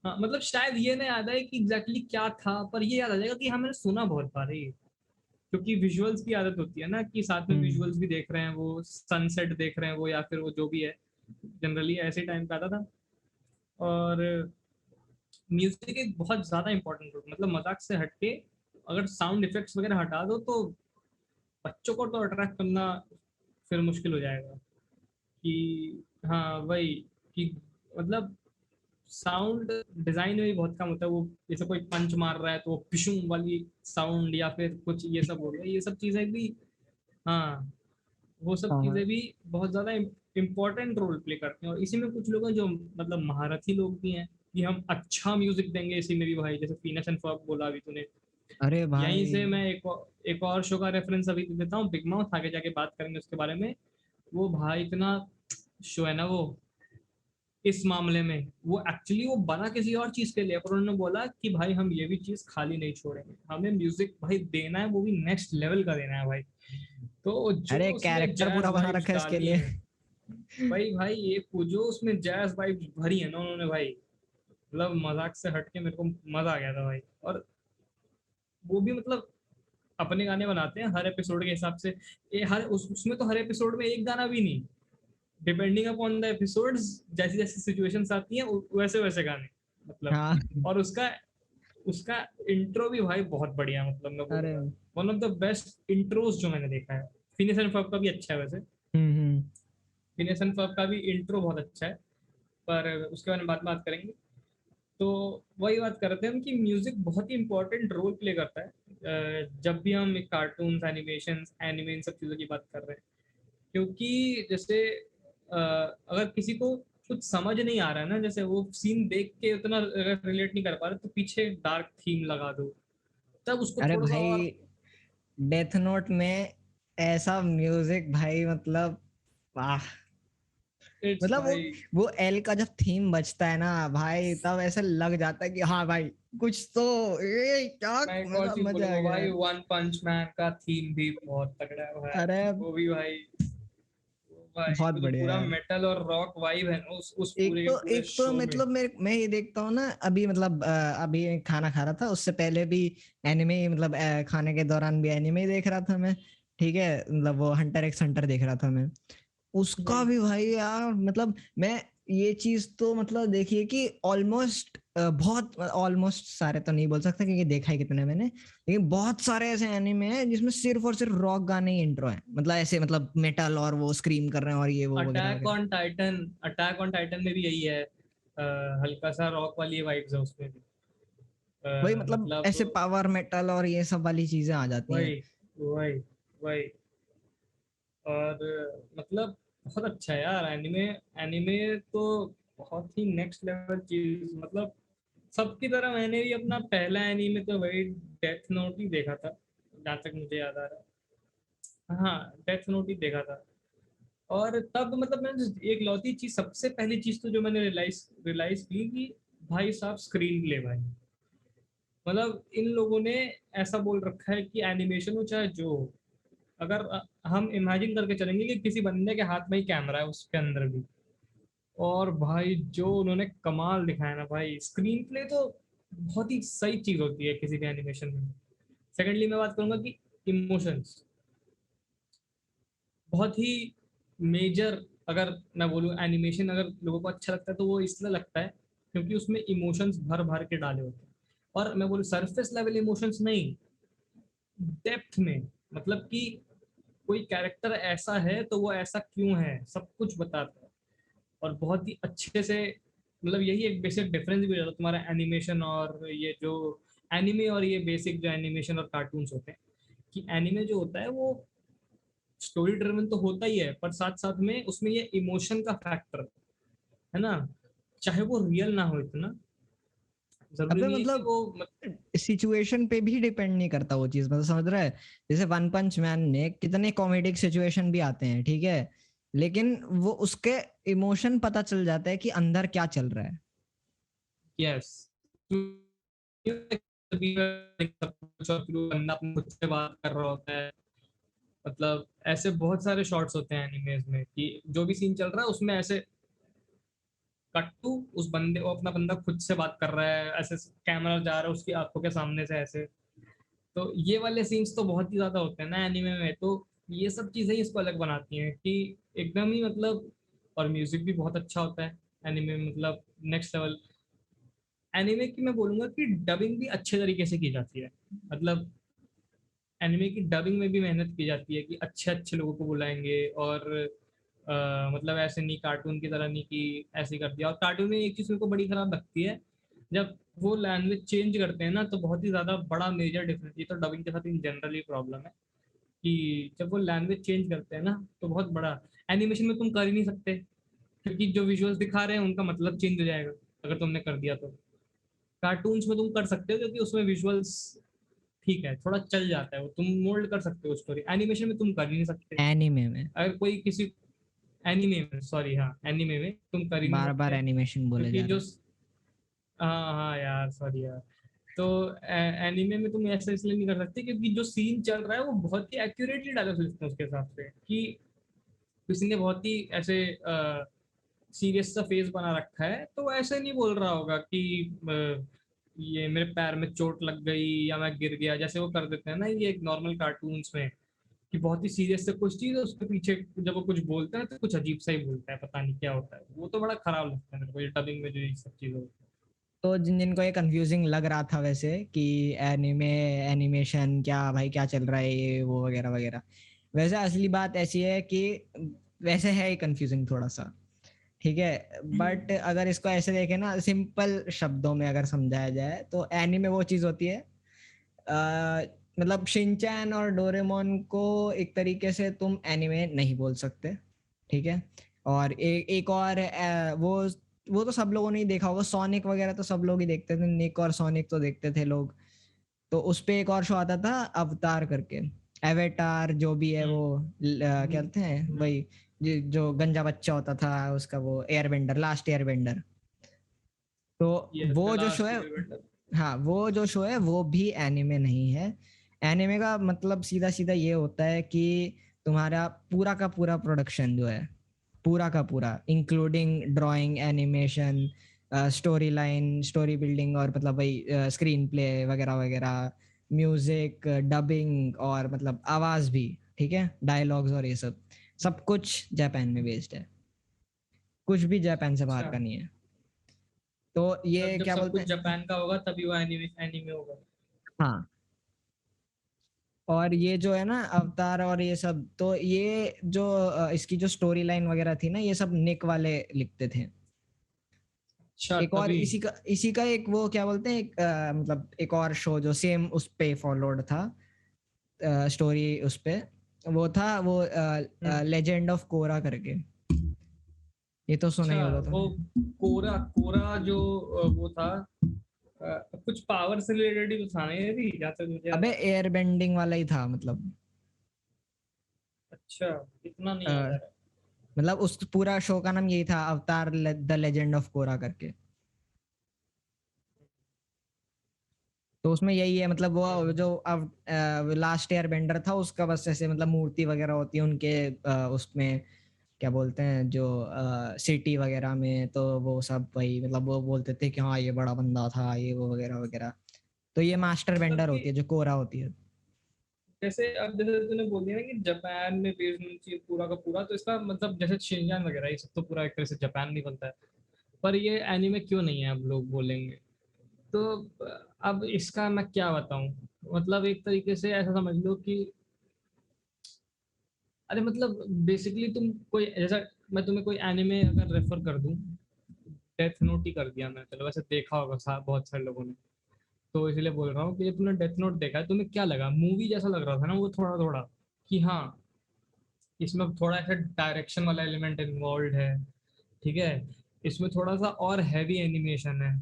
हाँ मतलब शायद ये नहीं याद है कि एग्जैक्टली क्या था, पर ये याद आ जाएगा कि हाँ मैंने सुना बहुत बार है ये। क्योंकि विजुअल्स की आदत होती है ना कि साथ में हम्म, विजुअल्स भी देख रहे हैं, वो सनसेट देख रहे हैं वो, या फिर वो जो भी है, जनरली ऐसे टाइम पे आता था। और म्यूजिक एक बहुत ज्यादा इंपॉर्टेंट रोल, मतलब मजाक से हटके, अगर साउंड इफेक्ट्स वगैरह हटा दो तो बच्चों को तो अट्रैक्ट करना फिर मुश्किल हो जाएगा। कि हाँ वही, कि मतलब साउंड डिजाइन में भी बहुत कम होता है वो। जैसे कोई पंच मार रहा है तो वो पिशुम वाली साउंड, या फिर कुछ ये सब हो गया, ये सब चीजें भी, हाँ वो सब हाँ हाँ, चीजें भी बहुत ज्यादा इम्पोर्टेंट रोल प्ले करते हैं। और इसी में कुछ लोग हैं जो मतलब महारथी लोग भी हैं कि हम अच्छा म्यूजिक देंगे इसी में भी भाई, जैसे फीनस एंड फर्ब बोला अभी तूने। अरे यहीं भाई, से मैं एक और शो का रेफरेंस अभी देता हूँ, बिग माउथ, आगे जाके बात करेंगे उसके बारे में। वो भाई इतना शो है ना वो, इस मामले में वो एक्चुअली वो बना किसी और चीज के लिए, पर उन्होंने बोला कि भाई हम ये भी चीज खाली नहीं छोड़ेंगे, हमें म्यूजिक भाई देना है, वो भी नेक्स्ट लेवल का देना है भाई। तो जो अरे उसमें कैरेक्टर जैज पूरा बना वाइब्स रखा है इसके डाली लिए। है भाई, ये जो उसमें जैज वाइब्स भरी है ना उन्होंने भाई, मतलब मजाक से हटके मेरे को मजा आ गया था भाई। और वो भी मतलब अपने गाने बनाते हैं हर एपिसोड के हिसाब से, ये हर उसमें तो हर एपिसोड में एक गाना भी नहीं, डिपेंडिंग अपॉन द एपिसोड्स, जैसी जैसी सिचुएशंस आती हैं वैसे वैसे गाने मतलब। हाँ। और उसका उसका इंट्रो भी भाई बहुत बढ़िया, मतलब मैं अरे। बोलूंगा one of the best intros जो मैंने देखा है। फिनिश एंड फर्ब का भी अच्छा है वैसे, हम्म। फिनिश एंड फर्ब का भी इंट्रो बहुत अच्छा है, पर उसके बारे में बात करेंगे। तो वही बात कर रहे थे हम कि म्यूजिक बहुत ही इंपॉर्टेंट रोल प्ले करता है जब भी हम कार्टून एनिमेशन एनिमे इन सब चीज़ों की बात कर रहे हैं। क्योंकि जैसे अगर किसी को कुछ समझ नहीं आ रहा है ना, जैसे वो सीन देख के उतना रिलेट नहीं कर पा रहा, तो पीछे डार्क थीम लगा दो, तब उसको अरे थोड़ा सा भाई, और। डेथ नोट में ऐसा म्यूजिक भाई, मतलब वाह। इट्स मतलब भाई वो एल का जब थीम बजता है ना भाई, तब ऐसा लग जाता है कि हाँ भाई कुछ तो, ये क्या मैं एक और मजा चीज मजा आ बोलूंगा गया भाई, यार। वन पंच मैन का थीम भी बहुत तगड़ा है अरे भाई, वो भी भाई, बहुत वो जो बढ़िया पूरा यार। मेटल और रॉक वाइब है ना उस एक पूरे तो पूरे एक तो शो में। मतलब मैं ये देखता हूँ ना अभी, मतलब अभी खाना खा रहा था, उससे पहले भी एनिमे, मतलब खाने के दौरान भी एनिमे देख रहा था मैं। ठीक है, मतलब वो हंटर एक्स हंटर देख रहा था मैं। उसका हम्म। भी भाई यार, मतलब मैं ये चीज तो मतलब देखिए कि ऑलमोस्ट बहुत, ऑलमोस्ट सारे तो नहीं बोल सकता क्योंकि देखा ही कितने मैंने, लेकिन बहुत सारे ऐसे एनिमे हैं जिसमें सिर्फ और सिर्फ रॉक गाने ही इंट्रो है, मतलब ऐसे, मतलब मेटल और वो स्क्रीम कर रहे हैं और ये वो वगैरह अटैक वगैरह। On Titan, attack on Titan में भी यही है, हल्का सा रॉक वाली वाइब्स है उसमें भी। वही मतलब मतलब ऐसे पावर मेटल और ये सब वाली चीजें आ जाती हैं। वही वही वही। और मतलब बहुत अच्छा है यार एनिमे। एनिमे तो बहुत ही नेक्स्ट लेवल चीज, मतलब सबकी तरह मैंने भी अपना पहला एनीमे तो वही डेथ नोट ही देखा था, जहाँ तक मुझे याद आ रहा है। हाँ, डेथ नोट ही देखा था। और तब मतलब मैंने एक लौती चीज, सबसे पहली चीज तो जो मैंने रियलाइज रियलाइज की कि भाई साहब स्क्रीन प्ले भाई, मतलब इन लोगों ने ऐसा बोल रखा है कि एनिमेशन हो चाहे जो हो, अगर हम इमेजिन करके चलेंगे कि किसी बंदे के हाथ में ही कैमरा है उसके अंदर भी, और भाई जो उन्होंने कमाल दिखाया ना भाई, स्क्रीन प्ले तो बहुत ही सही चीज होती है किसी भी एनिमेशन में। सेकेंडली मैं बात करूंगा कि इमोशंस बहुत ही मेजर, अगर मैं बोलूँ एनिमेशन अगर लोगों को अच्छा लगता है तो वो इसलिए लगता है क्योंकि उसमें इमोशंस भर भर के डाले होते हैं। और मैं बोलूँ सरफेस लेवल इमोशंस नहीं, डेप्थ में, मतलब कि कोई कैरेक्टर ऐसा है तो वो ऐसा क्यों है, सब कुछ बताता है। और बहुत ही अच्छे से, मतलब यही एक बेसिक डिफरेंस भी रहता है तुम्हारा एनिमेशन और ये जो एनिमे और ये बेसिक जो एनिमेशन और कार्टून्स होते हैं, कि एनिमे जो होता है वो स्टोरी ड्रिवन तो होता ही है, पर साथ साथ में उसमें ये इमोशन का फैक्टर है ना, चाहे वो रियल ना हो इतना, जरूरी अबे नहीं है कि मतलब वो सिचुएशन पे भी डिपेंड नहीं करता वो चीज, मतलब समझ रहा है। जैसे वन पंच मैन में कितने कॉमेडिक सिचुएशन भी आते हैं, ठीक है, लेकिन वो उसके इमोशन पता चल जाता है कि अंदर क्या चल रहा है। यस, बंदा अपने खुद से बात कर रहा होता है, मतलब ऐसे बहुत सारे शॉट्स होते हैं एनिमेज में कि जो भी सीन चल रहा है उसमें ऐसे कट टू उस बंदे को, अपना बंदा खुद से बात कर रहा है, ऐसे कैमरा जा रहा है उसकी आंखों के सामने से ऐसे। तो ये वाले सीन्स तो बहुत ही ज्यादा होते हैं ना एनिमे में, तो ये सब चीजें ही इसको अलग बनाती हैं कि एकदम ही मतलब। और म्यूजिक भी बहुत अच्छा होता है एनिमे में, मतलब नेक्स्ट लेवल। एनिमे की मैं बोलूंगा कि डबिंग भी अच्छे तरीके से की जाती है, मतलब एनिमे की डबिंग में भी मेहनत की जाती है कि अच्छे अच्छे लोगों को बुलाएंगे, और मतलब ऐसे नहीं कार्टून की तरह नहीं कि ऐसे ही कर दिया। और कार्टून में एक चीज़ मेरे को बड़ी खराब लगती है, जब वो लैंग्वेज चेंज करते हैं ना तो बहुत ही ज़्यादा बड़ा मेजर डिफरेंस, ये तो डबिंग के साथ इन जनरली प्रॉब्लम है कि जब वो लैंग्वेज चेंज करते हैं ना तो बहुत बड़ा, एनिमेशन में तुम कर ही नहीं सकते क्योंकि जो विजुअल्स दिखा रहे हैं उनका मतलब चेंज हो जाएगा अगर तुमने कर दिया तो। कार्टून्स में तुम कर सकते हो क्योंकि उसमें विजुअल्स ठीक है, थोड़ा चल जाता है वो, तुम मोल्ड कर सकते हो स्टोरी, एनिमेशन में तुम कर ही नहीं सकते। एनीमे में अगर कोई किसी एनीमे में, सॉरी, हाँ एनीमे में तुम कर ही नहीं बार बार सकते, एनिमेशन बोले क्योंकि जा जो, रहे हाँ हाँ यार सॉरी यार। तो एनीमे में तुम ऐसा इसलिए नहीं कर सकते क्योंकि जो सीन चल रहा है वो बहुत ही एक्यूरेटली डायलॉग लिखते हैं उसके हिसाब से, कि किसी ने बहुत ही ऐसे सीरियस सा फेस बना रखा है, तो ऐसे नहीं बोल रहा होगा कि ये मेरे पैर में चोट लग गई या मैं गिर गया, जैसे वो कर देते हैं ना ये नॉर्मल कार्टून्स में, कि बहुत ही सीरियस से कुछ चीज है उसके पीछे जब वो कुछ बोलता है तो कुछ अजीब सा ही बोलता है, पता नहीं क्या होता है, वो तो बड़ा खराब लगता है मेरे को ये डबिंग में जो ये सब चीजें होती हैं। तो जिन जिनको ये कंफ्यूजिंग लग रहा था वैसे कि एनिमे एनिमेशन क्या भाई क्या चल रहा है ये वो वगैरह वगैरह, वैसे असली बात ऐसी है कि वैसे है ही कंफ्यूजिंग थोड़ा सा, ठीक है। बट अगर इसको ऐसे देखें ना सिंपल शब्दों में अगर समझाया जाए तो एनीमे वो चीज होती है, मतलब शिनचैन और डोरेमोन को एक तरीके से तुम एनीमे नहीं बोल सकते, ठीक है। और एक और वो तो सब लोगों ने ही देखा होगा, सोनिक वगैरह तो सब लोग ही देखते थे, निक और सोनिक तो देखते थे लोग। तो उस पे एक और शो आता था अवतार करके, एवेटार जो भी है वो क्या कहते हैं वही, जो गंजा बच्चा होता था उसका, वो एयरबेंडर, लास्ट एयरबेंडर। तो ये द वो जो शो लास्ट है, एयरबेंडर। हाँ वो जो शो है वो भी एनिमे नहीं है। एनिमे का मतलब सीधा सीधा ये होता है कि तुम्हारा पूरा का पूरा प्रोडक्शन जो है, पूरा का पूरा including drawing, animation, story line, story building, और मतलब वही स्क्रीन प्ले वगैरह वगैरह, म्यूजिक, डबिंग, और मतलब आवाज भी, ठीक है, डायलॉग्स और ये सब, सब कुछ जापान में बेस्ड है, कुछ भी जापान से बाहर अच्छा, का नहीं है। तो तब ये जब क्या सब बोलते कुछ हैं, जापान का होगा तभी वो एनीमे एनीमे होगा। हाँ। और ये जो है ना अवतार और ये सब, तो ये जो इसकी जो स्टोरी लाइन वगैरह थी ना, ये सब निक वाले लिखते थे। अच्छा, एक और तभी। इसी का एक वो क्या बोलते हैं, एक मतलब एक और शो जो सेम उस पे फॉलोड था, स्टोरी उस पे, वो था वो हम्म, लेजेंड ऑफ कोरा करके, ये तो सुना अच्छा, ही होगा वो तुमने। कोरा कोरा जो वो था, कुछ पावर से रिलेटेड ही तो था ना ये भी, जहाँ तक मुझे याद अबे आ रहा है। एयर बेंडिंग वाला ही था मतलब, अच्छा, इतना नहीं याद आ अ, रहा। मतलब उस पूरा शो का नाम यही था, अवतार द लेजेंड ऑफ कोरा करके। तो उसमें यही है, मतलब वो जो अब लास्ट ईयर बेंडर था उसका बस ऐसे मतलब मूर्ति वगैरह होती है उनके उसमें क्या बोलते हैं जो सिटी वगैरह में, तो वो सब वही मतलब वो बोलते थे कि हाँ ये बड़ा बंदा था ये वो वगैरह वगैरह। तो ये मास्टर मतलब बेंडर कि होती है जो कोरा होती है। जैसे अब जैसे तूने बोल दिया ना कि जापान में बेस्ड होना चाहिए पूरा का पूरा, तो इसका मतलब जैसे शिनचान वगैरह ये सब तो पूरा एक तरह से जापान में बनता है, पर ये एनीमे क्यों नहीं है, अब लोग बोलेंगे। तो अब इसका मैं क्या बताऊं, मतलब एक तरीके से ऐसा समझ लो कि, अरे मतलब बेसिकली तुम कोई जैसा, मैं तुम्हें कोई एनिमे अगर रेफर कर दूं, डेथ नोट ही कर दिया मैं, चलो वैसे देखा होगा बहुत सारे लोगों ने, तो इसलिए बोल रहा हूँ कि जब तुमने डेथ नोट देखा है तुम्हें क्या लगा, मूवी जैसा लग रहा था ना वो थोड़ा थोड़ा, कि हाँ इसमें थोड़ा ऐसा डायरेक्शन वाला एलिमेंट इन्वॉल्व है, ठीक है, इसमें थोड़ा सा और हैवी एनिमेशन है,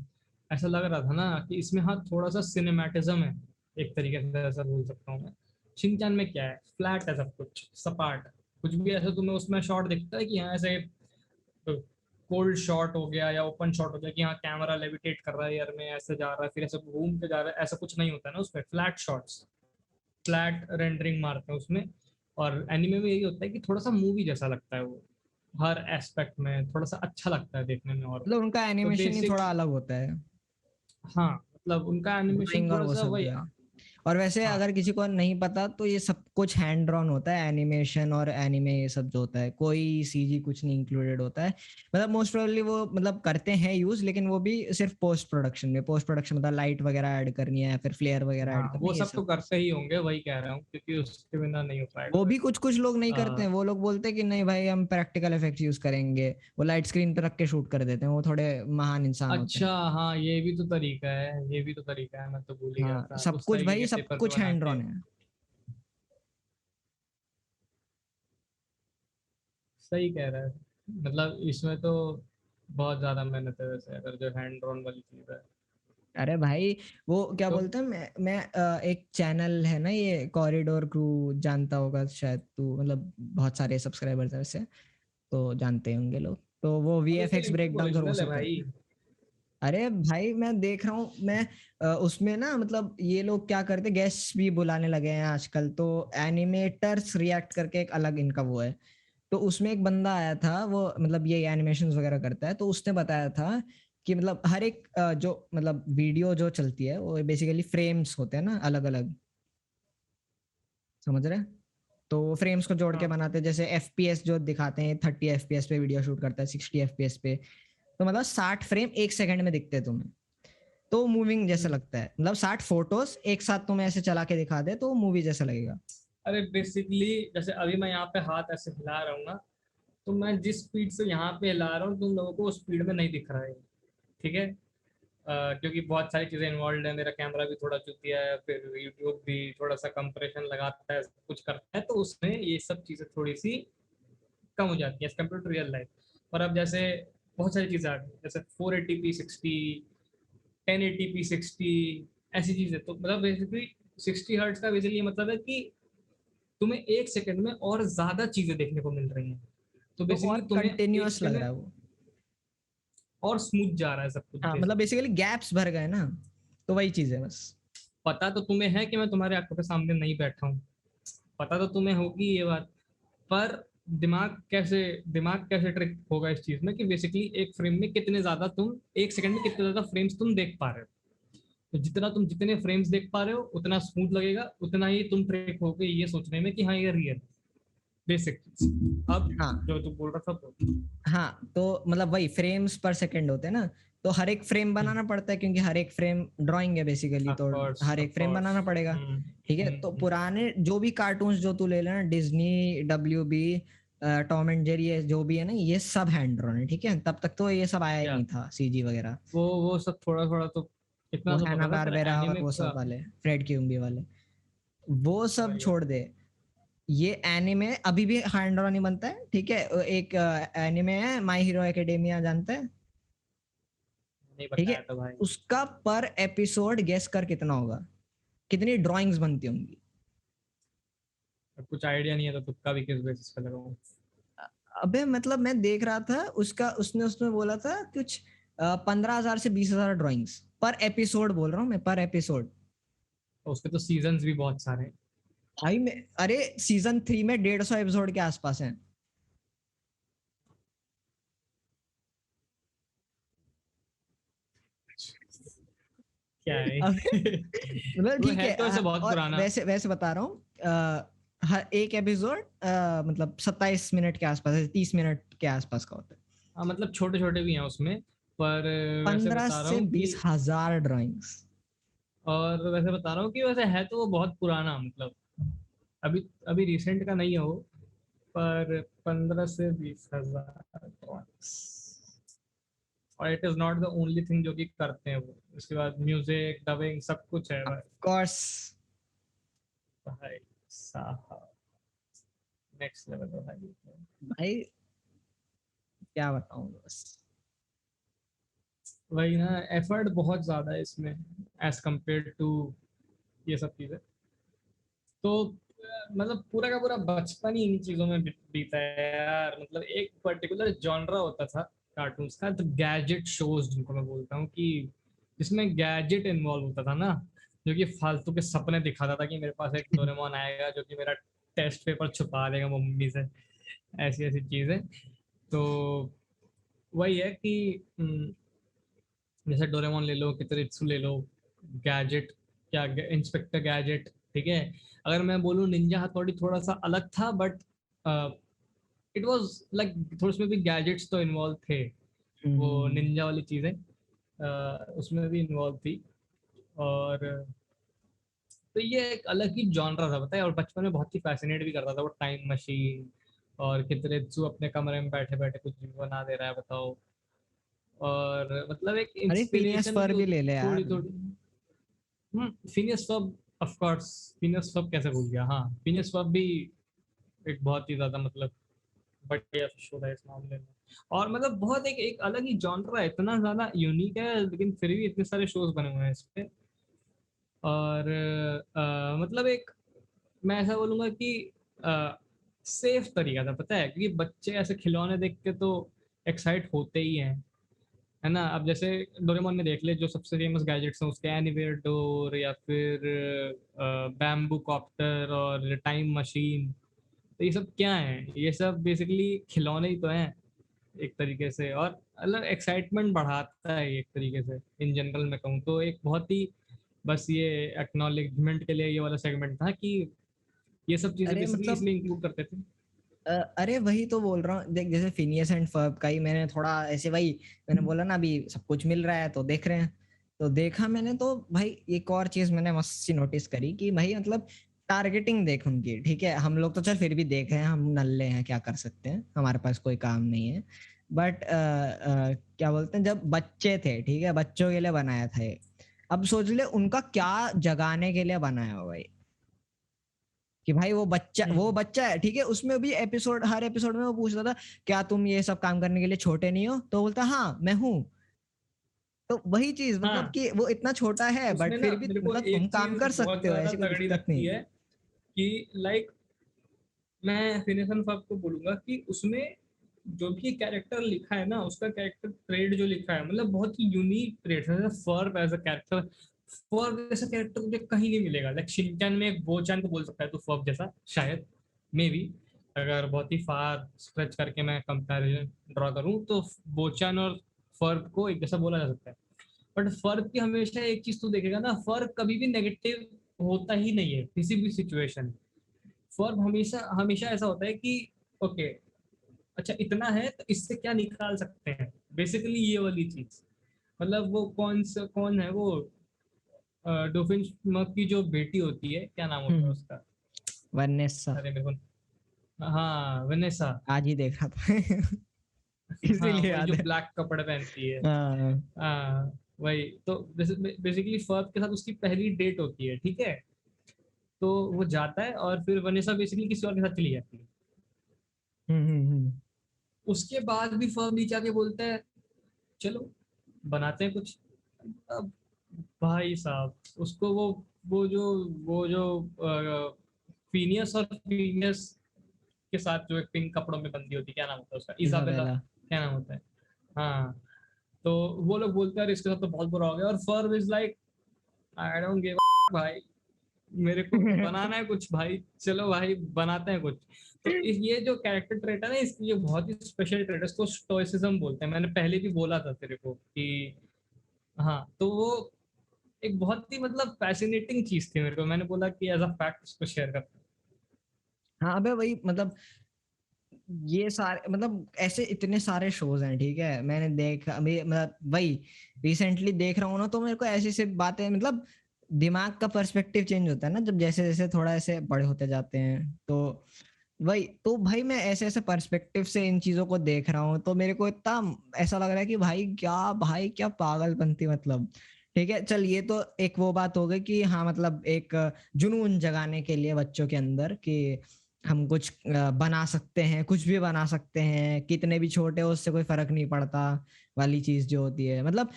ऐसा लग रहा था ना कि इसमें हाँ थोड़ा सा सिनेमैटिज्म है, एक तरीके से ऐसा बोल सकता हूँ मैं। शिनचैन में क्या है, फ्लैट है सब कुछ, सपाट, कुछ भी ऐसा तुम्हें उसमें शॉट दिखता है कि हाँ ऐसे कोल्ड शॉट हो गया या ओपन शॉट हो गया कि हाँ कैमरा लेविटेट कर रहा है एयर में, ऐसे जा रहा है फिर ऐसे घूम के जा रहा है, ऐसा कुछ नहीं होता है ना उसमें, फ्लैट शॉट्स, फ्लैट रेंडरिंग मारते हैं उसमें। और एनिमे में यही होता है कि थोड़ा सा मूवी जैसा लगता है वो, हर एस्पेक्ट में थोड़ा सा अच्छा लगता है देखने में, और मतलब उनका तो एनिमेशन ही बेसिक, थोड़ा अलग होता है, हाँ मतलब उनका एनिमेशन ड्राइंग और थोड़ा वो सा सब वही, जो है। और वैसे हाँ अगर किसी को नहीं पता तो ये सब कुछ हैंड ड्रॉन होता है, एनिमेशन और एनिमे ये सब जो होता है, कोई सीजी कुछ नहीं इंक्लूडेड होता है। मतलब मोस्ट प्रोबेबली वो मतलब करते हैं यूज, लेकिन वो भी सिर्फ पोस्ट प्रोडक्शन में, पोस्ट प्रोडक्शन मतलब लाइट वगैरह ऐड करनी है, फिर फ्लेयर वगैरह हाँ ऐड करना वो है, ये सब तो सब। करते ही होंगे, वही कह रहा हूँ, क्योंकि उसके बिना नहीं हो पाएगा वो भी वैसे। कुछ कुछ लोग नहीं करते आ, हैं, वो लोग बोलते हैं कि नहीं भाई हम प्रैक्टिकल इफेक्ट्स यूज करेंगे, वो लाइट स्क्रीन पे रख के शूट कर देते हैं, वो थोड़े महान इंसान होते अच्छा, हैं। हाँ ये भी तो तरीका है, ये भी तो तरीका है, मैं तो भूल ही गया हाँ था, सब उस कुछ तरीके भाई, के सब पेपर पे कुछ बना हैंड के। ड्रॉन है। सही कह रहा है, मतलब इसमें तो बहुत ज्यादा मेहनत है वैसे, अगर जो हैंड ड्रॉन वाली चीज है। अरे भाई वो क्या तो बोलते हैं, मैं एक चैनल है ना ये कॉरिडोर क्रू, जानता होगा शायद तू, मतलब बहुत सारे सब्सक्राइबर्स हैं वैसे। तो जानते होंगे लोग, तो वो VFX ब्रेकडाउन और वो सब भाई। अरे भाई मैं देख रहा हूँ मैं उसमें ना मतलब ये लोग क्या करते, गेस्ट भी बुलाने लगे हैं आजकल, तो एनिमेटर्स रिएक्ट करके एक अलग इनका वो है। तो उसमें एक बंदा आया था, वो मतलब ये एनिमेशंस वगैरह करता है, तो उसने बताया था कि मतलब हर एक जो मतलब वीडियो जो चलती है वो बेसिकली फ्रेम्स होते हैं ना अलग अलग, समझ रहे हैं? तो फ्रेम्स को जोड़ के हाँ बनाते हैं, जैसे FPS जो दिखाते हैं 30 FPS पे वीडियो शूट करता है, 60 FPS पे, तो मतलब 60 फ्रेम एक सेकंड में दिखते हैं तुम्हें, तो मूविंग जैसा लगता है। मतलब 60 फोटोज एक साथ तुम्हें ऐसे चला के दिखा दे तो मूवी जैसा लगेगा। अरे बेसिकली जैसे अभी मैं यहाँ पे हाथ ऐसे हिला रहा हूँ ना, तो मैं जिस स्पीड से यहाँ पे हिला रहा हूँ तुम लोगों को उस स्पीड में नहीं दिख रहा है, ठीक है? क्योंकि बहुत सारी चीजें इन्वॉल्व है, मेरा कैमरा भी थोड़ा चुतिया है, फिर यूट्यूब भी थोड़ा सा कंप्रेशन लगाता है, कुछ करता है, तो उसमें ये सब चीजें थोड़ी सी कम हो जाती है as compare to real life. और अब जैसे बहुत सारी चीजें आ गई, जैसे 480p 60, 1080p 60, ऐसी चीजें, तो मतलब बेसिकली 60 हर्ट्ज का बेसिकली ये मतलब है कि तुम्हें एक सेकंड में और ज्यादा चीजें देखने को मिल रही हैं, तो तो बेसिकली और तुम्हें एक कंटिन्यूअस सेकंड लग में रहा है वो। और स्मूथ जा रहा है सब कुछ हाँ मतलब बेसिकली। बेसिकली गैप्स भर गए ना, तो वही चीज है बस। पता तो तुम्हें है कि मैं तुम्हारे आंखों के सामने नहीं बैठा हूँ, पता तो तुम्हें होगी ये बात, पर दिमाग कैसे ट्रिक होगा इस चीज में कि बेसिकली एक फ्रेम में कितने ज्यादा तुम एक सेकंड में कितने ज्यादा फ्रेम्स तुम देख पा रहे हो, तो जितने फ्रेम्स देख पा रहे हो उतना स्मूथ लगेगा, उतना ही तुम ट्रिक होगे ये सोचने में कि हाँ ये रियल बेसिक। अब हाँ जो तू बोल रहा था तो हाँ, तो मतलब वही फ्रेम्स पर सेकंड होते हैं ना, तो हर एक फ्रेम बनाना पड़ता है क्योंकि हर एक फ्रेम ड्राइंग है बेसिकली, ऑफ तो कोर्स हर ऑफ एक फ्रेम कोर्स। बनाना पड़ेगा। ठीक है, तो पुराने जो भी कार्टून्स जो तू ले लेना, Disney, WB, Tom and Jerry, जो भी है ना, ये सब हैंड ड्रॉन है, ठीक है? तब तक तो ये सब आया ही क्या नहीं था CG वगैरह। वो सब थोड़ा थोड़ा तो वो इतना तो हैना पता था, पर बारबेरा और एनिमे वो का सब वाले, फ्रेड क्यूम्बी वाले, वो सब वही है। छोड़ दे। ये एनिमे अभी भी हैंड ड्रॉन ही बनता है, ठीक है? एक एनिमे है माय हीरो एकेडेमिया, जानते हैं? नहीं ठीक बताया है, था भाई। उसका पर एपिसोड गेस कर कितना होगा, कितनी ड्राइंग्स बनती होंगी? कुछ आइडिया नहीं है, तो तुक्का भी किस बेसिस पे लगाऊं? अबे मतलब मैं देख रहा था उसका, उसने उसमें बोला था कुछ 15,000 से 20,000 ड्राइंग्स पर एपिसोड, बोल रहा हूँ मैं, पर एपिसोड। और उसके तो सीजन्स भी बहुत सारे हैं। भाई में, अरे सीजन 3 में 150 एपिसोड के आसपास है। क्या है? अब मतलब वो ठीक है है, तो ऐसे बहुत और पुराना। वैसे वैसे बता रहा हूँ, हर एक एपिसोड मतलब 27 मिनट के आसपास है, 30 मिनट के आसपास का होता है। हाँ मतलब छोटे छोटे भी हैं उसमें, पर वैसे 15 बता रहा से हूँ बीस कि हजार ड्राइंग्स। और वैसे बता रहा हूँ कि वैसे है तो वो बहुत पुराना, मतलब अभी अभी रिसेंट का नहीं है वो, पर 15 से 20 हजार और it is not the only thing जो कि करते हैं वो, उसके बाद म्यूजिक डबिंग सब कुछ है ऑफ भाई। कोर्स। भाई साहब नेक्स्ट लेवल है भाई। भाई क्या बताऊं बस। वही ना, एफर्ट बहुत ज्यादा है इसमें एज कम्पेयर टू ये सब चीजें, तो मतलब पूरा का पूरा बचपन ही इन चीजों में बीता है यार। मतलब एक पर्टिकुलर जॉनरा होता था कार्टून्स का, तो गैजेट शोज जिनको मैं बोलता हूँ, कि जिसमें गैजेट इन्वॉल्व होता था ना, जो कि फालतू के सपने दिखाता था कि मेरे पास एक डोरेमोन आएगा जो कि मेरा टेस्ट पेपर छुपा देगा मम्मी से, ऐसी ऐसी चीजें। तो वही है कि जैसे डोरेमोन ले लो, कितरित्सु ले लो, गैजेट, क्या इंस्पेक्टर गैजेट, ठीक है? अगर मैं बोलूँ निंजा हथौड़ी थोड़ा सा अलग था, बट इट वाज लाइक थोड़ा उसमें भी गैजेट्स तो इन्वॉल्व थे, वो हम्म। निंजा वाली चीजें उसमें भी इन्वॉल्व थी। और तो ये एक अलग ही जॉनरा था, बताया, और बचपन में बहुत ही फैसिनेट भी करता था वो टाइम मशीन, और कितरेत्सु अपने कमरे में बैठे बैठे कुछ भी बना दे रहा है, बताओ। और मतलब एक अरे फिनियस इंस्पिरेशन भी फर भी होती ले ले थी थोड़ी यार। थोड़ी। फिनियस फब, ऑफ कोर्स। फिनियस फब कैसे भूल गया, हाँ फिनियस फब भी एक बहुत ही ज्यादा मतलब बढ़िया शो है इस मामले में। और मतलब बहुत एक अलग ही जॉनरा है, इतना ज्यादा यूनिक है, लेकिन फिर भी इतने सारे शोज बने हुए हैं इस पे। और मतलब एक मैं ऐसा बोलूंगा कि सेफ तरीका था, पता है, क्योंकि बच्चे ऐसे खिलौने देख के तो एक्साइट होते ही हैं, है ना। अब जैसे डोरेमोन में देख ले, जो सबसे फेमस गैजेट्स हैं उसके, एनीवेयर डोर या फिर बैम्बू कॉप्टर और टाइम मशीन, तो ये सब क्या है? ये सब बेसिकली खिलौने ही तो हैं एक तरीके से, और मतलब एक्साइटमेंट बढ़ाता है एक तरीके से। इन जनरल मैं कहूँ तो एक बहुत ही, बस ये एक्नॉलेजमेंट के लिए ये वाला सेगमेंट था कि ये सब चीजें अरे बेसिकली मतलब इसलिए इंक्लूड करते थे। अरे वही तो बोल रहा हूँ, देख जैसे फिनियस एंड फर्ब का ही मैंने थोड़ा ऐसे, भाई मैंने बोला ना अभी सब कुछ मिल रहा है तो देख रहे हैं, तो देखा मैंने तो भाई एक और चीज मैंने मस्त सी नोटिस करी कि भाई मतलब टारगेटिंग देख उनकी, ठीक है हम लोग तो चल फिर भी देख रहे हैं, हम नल्ले हैं क्या कर सकते हैं, हमारे पास कोई काम नहीं है, बट क्या बोलते हैं, जब बच्चे थे ठीक है बच्चों के लिए बनाया था ये, अब सोच ले उनका क्या जगाने के लिए बनाया हो भाई, कि भाई वो बच्चा है ठीक है, उसमें भी एपिसोड हर एपिसोड में वो पूछता था क्या तुम ये सब काम करने के लिए छोटे नहीं हो, तो बोलता हाँ मैं हूँ, तो वही चीज मतलब हाँ, कि वो इतना छोटा है बट उसमें ना फिर भी मेरे को मतलब तुम एक काम चीज कर बहुत सकते हो, ज्यादा ऐसी कोई तगड़ी दिक्कत लगती नहीं। है कि लाइक, मैं फिनेशन फर्ब को बोलूंगा कि उसमें जो भी कैरेक्टर लिखा है ना, उसका कैरेक्टर ट्रेड जो लिखा है, मतलब बहुत ही यूनिक ट्रेड है। Ferb as a character, Ferb जैसा कैरेक्टर मुझे कहीं नहीं मिलेगा। लाइक शिनचैन में एक बोचान को बोल सकता है तो फर्ब जैसा, शायद, मे बी, अगर बहुत ही फार स्ट्रेच करके मैं कंपैरिजन ड्रॉ करूं तो बोचान और फर्ब को एक जैसा बोला जा सकता है। बट फर्क की हमेशा एक चीज तो देखेगा ना, फर्क कभी भी नेगेटिव होता ही नहीं है किसी भी सिचुएशन। फर्क हमेशा हमेशा ऐसा होता है कि ओके, अच्छा इतना है तो इससे क्या निकाल सकते हैं, बेसिकली ये वाली चीज। मतलब वो कौन है वो, डोफिन की जो बेटी होती है, क्या नाम होता है हम्म। उसका? वनेसा। अरे मेरे को, हाँ वेनेसा। आज ही देखा था हाँ, इसीलिए वही जो याद है। ब्लैक कपड़े पहनती है। हाँ। हाँ, वही तो बेसिकली फर्क के साथ उसकी पहली डेट होती है, ठीक है। तो वो जाता है और फिर वनेसा बेसिकली किसी और के साथ चली जाती है। हम्म। उसके बाद भी फर्म नीचे आके बोलता है चलो बनाते हैं कुछ। अब भाई साहब, उसको वो जो फीनियस और फीनियस के साथ जो एक पिंक कपड़ों में बंदी होती है, क्या नाम होता है उसका, इजाबेला, इजाबेला। क्या नाम होता है? हाँ, तो वो लोग बोलते हैं इसके साथ तो बहुत बुरा हो गया, और firm is like I don't give भाई, मेरे को बनाना है कुछ भाई, चलो भाई बनाते हैं कुछ। तो ये जो कैरेक्टर ट्रेट है ना, इसकी ये बहुत ही स्पेशल ट्रेट है, इसको स्टोइसिज्म बोलते हैं। मैंने पहले भी बोला था तेरे को कि हाँ, तो वो एक बहुत ही मतलब फैसिनेटिंग चीज थी मेरे को, मैंने बोला कि एज अ फैक्ट इसको शेयर करता हाँ अबे वही मतलब ये सारे मतलब ऐसे इतने सारे शोज हैं ठीक है, मैंने देखा अभी मतलब वही रिसेंटली देख रहा हूँ ना, तो मेरे को ऐसी ऐसी बातें मतलब दिमाग का पर्सपेक्टिव चेंज होता है ना जब जैसे जैसे थोड़ा ऐसे बड़े होते जाते हैं, तो वही तो भाई मैं ऐसे ऐसे पर्सपेक्टिव से इन चीजों को देख रहा हूँ, तो मेरे को इतना ऐसा लग रहा है कि भाई क्या पागलपंती मतलब, ठीक है चल ये तो एक वो बात हो गई कि हाँ मतलब एक जुनून जगाने के लिए बच्चों के अंदर कि हम कुछ बना सकते हैं, कुछ भी बना सकते हैं, कितने भी छोटे हो उससे कोई फर्क नहीं पड़ता वाली चीज जो होती है, मतलब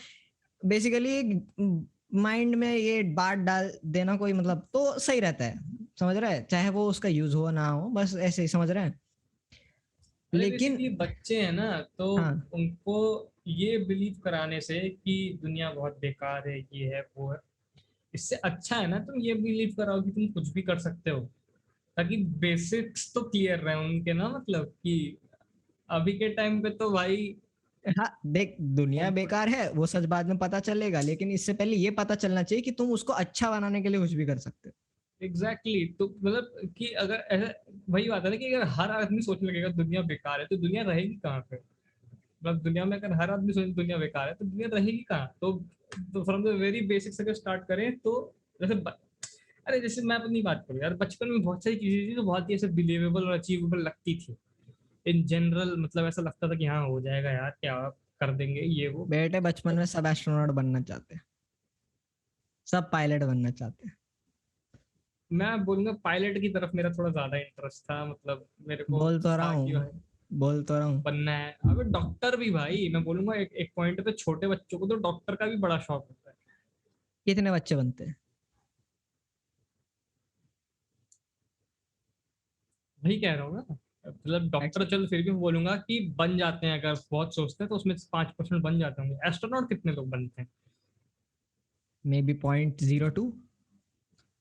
बेसिकली माइंड में ये बात डाल देना कोई मतलब तो सही रहता है, समझ रहा है, चाहे वो उसका यूज हो ना हो, बस ऐसे ही समझ रहे हैं। है। अरे लेकिन बेसिकली बच्चे हैं ना, तो हाँ उनको ये बिलीव कराने से कि दुनिया बहुत बेकार है, ये है वो है, इससे अच्छा है ना तुम ये बिलीव कराओ कि तुम कुछ भी कर सकते हो, ताकि बेसिक्स तो क्लियर रहे उनके ना, मतलब कि अभी के टाइम पे तो भाई हाँ देख दुनिया उनको बेकार है वो सच बाद में पता चलेगा, लेकिन इससे पहले ये पता चलना चाहिए कि तुम उसको अच्छा बनाने के लिए कुछ भी कर सकते हो। एग्जैक्टली exactly, तो मतलब कि अगर ऐसा, वही बात है ना कि अगर हर आदमी सोचने लगेगा दुनिया बेकार है, तो दुनिया रहेगी कहाँ पे? मतलब दुनिया में अगर हर आदमी सोचे दुनिया बेकार है तो दुनिया रहेगी कहाँ? तो फ्रॉम द वेरी बेसिक्स अगर स्टार्ट करें तो, जैसे अरे जैसे मैं अपनी बात करूँ यार, बचपन में बहुत सारी चीजें थी जो बहुत ही ऐसे बिलीवेबल और अचीवेबल लगती थी इन जनरल, मतलब ऐसा लगता था कि हाँ हो जाएगा यार, क्या कर देंगे ये वो। बेटे बचपन में तो सब एस्ट्रोनॉट बनना चाहते हैं, सब पायलट बनना चाहते हैं। मैं बोलूंगा पायलट की तरफ मेरा थोड़ा ज्यादा इंटरेस्ट था, मतलब मेरे को बोल तो रहा था कि हूँ, भाई बोल तो रहा हूँ। बनना है। अबे डॉक्टर भी भाई, मैं बोलूंगा एक पॉइंट पे छोटे बच्चों को तो डॉक्टर का भी बड़ा शौक होता है। कितने बच्चे बनते हैं? वही कह रहा हूँ ना, मतलब डॉक्टर चल फिर भी बोलूंगा कि बन जाते हैं, अगर बहुत सोचते हैं तो उसमें 5% बन जाते होंगे। एस्ट्रोनॉट कितने लोग बनते हैं? मे बी 0.02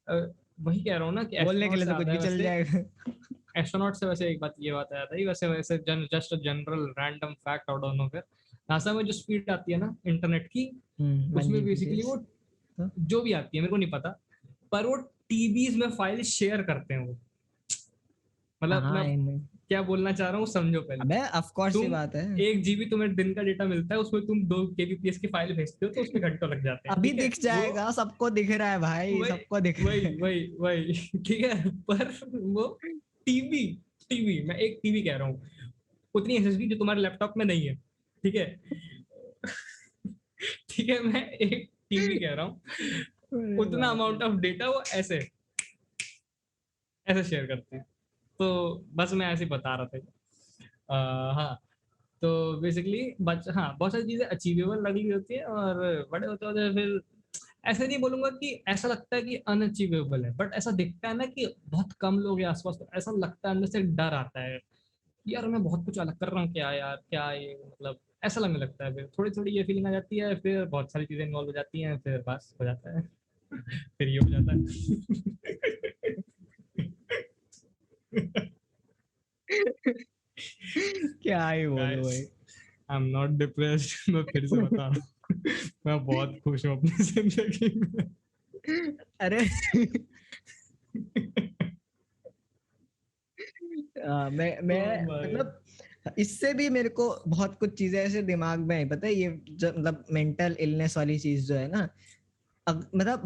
अ, वही कह रहा हूँ ना कि बोलने के एस्ट्रोनॉट लिए से तो कुछ आता भी है चल वैसे। जाएगा। एस्ट्रोनॉट से वैसे एक बात ये बात आया था, वैसे वैसे just general random fact out of nowhere, NASA में जो स्पीड आती है ना इंटरनेट की, 1 उसमें बेसिकली Gbps वो तो जो भी आती है मेरे को नहीं पता, पर वो टीबीज में फाइल शेयर करते हैं वो। मतलब मैं हाँ क्या बोलना चाह रहा हूँ समझो पहले। अबे ऑफ कोर्स ये तुम बात है। 1 GB तुम्हें दिन का डेटा मिलता है, उसमें तुम 2 kbps की फाइल भेजते हो तो उसमें घंटों लग जाते हैं, अभी ठीक है दिख वो। जाएगा, सबको दिख रहा है भाई, वही सबको दिख रहा वही है। वही वही ठीक है, पर वो टीवी, टीवी मैं एक टीवी कह रहा हूँ, उतनी एसएसडी जो तुम्हारे लैपटॉप में नहीं है, ठीक है। ठीक है, मैं एक टीवी कह रहा हूँ, अरे उतना बाप रे। अमाउंट ऑफ डेटा वो ऐसे ऐसे शेयर करते हैं। तो बस मैं ऐसे ही बता रहा था। हाँ, तो बेसिकली हाँ बहुत सारी चीजें अचीवेबल लग रही होती है, और बड़े होते होते फिर ऐसे नहीं बोलूंगा कि ऐसा लगता है कि अनअचीवेबल है, बट ऐसा दिखता है ना कि बहुत कम लोग हैं आसपास, तो ऐसा लगता है, अंदर से डर आता है यार मैं बहुत कुछ अलग कर रहा हूँ क्या यार, क्या ये मतलब ऐसा लगने लगता है। फिर थोड़ी थोड़ी ये फीलिंग आ जाती है, फिर बहुत सारी चीजें इन्वॉल्व हो जाती हैं, फिर बस हो जाता है। फिर ये हो जाता है। क्या ही बोलूं गाइस, भाई। I am not depressed. मैं फिर से बता रहा हूँ, मैं बहुत खुश हूँ अपनी जिंदगी में। अरे मैं ओ भाई। मतलब इससे भी मेरे को बहुत कुछ चीजें ऐसे दिमाग में आई, पता है ये जो मतलब मेंटल इलनेस वाली चीज जो है ना, मतलब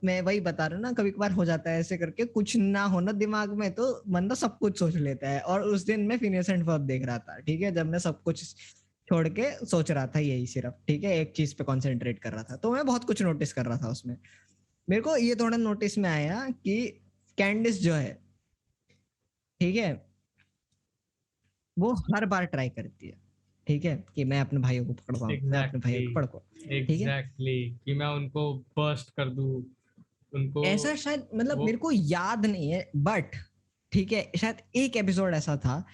मैं वही बता रहा हूँ ना, कभी कभार हो जाता है ऐसे करके, कुछ ना होना दिमाग में तो बंदा सब कुछ सोच लेता है। और उस दिन मैं फिनिश एंड फर्ब देख रहा था, ठीक है, जब मैं सब कुछ छोड़ के सोच रहा था यही सिर्फ, ठीक है, एक चीज पे कंसंट्रेट कर रहा था, तो मैं बहुत कुछ नोटिस कर रहा था उसमें। मेरे को ये थोड़ा नोटिस में आया कि कैंडिस जो है, ठीक है, वो हर बार ट्राई करती है, ठीक है, कि मैं अपने भाइयों को पकड़वाऊं, मैं अपने भाइयों एग्जैक्टली, को पकड़वाऊं, ठीक है। एग्जैक्टली कि मैं उनको बर्स्ट कर दूं, उनको ऐसा शायद मतलब वो। मेरे को याद नहीं है, बट ठीक है, शायद एक एपिसोड ऐसा था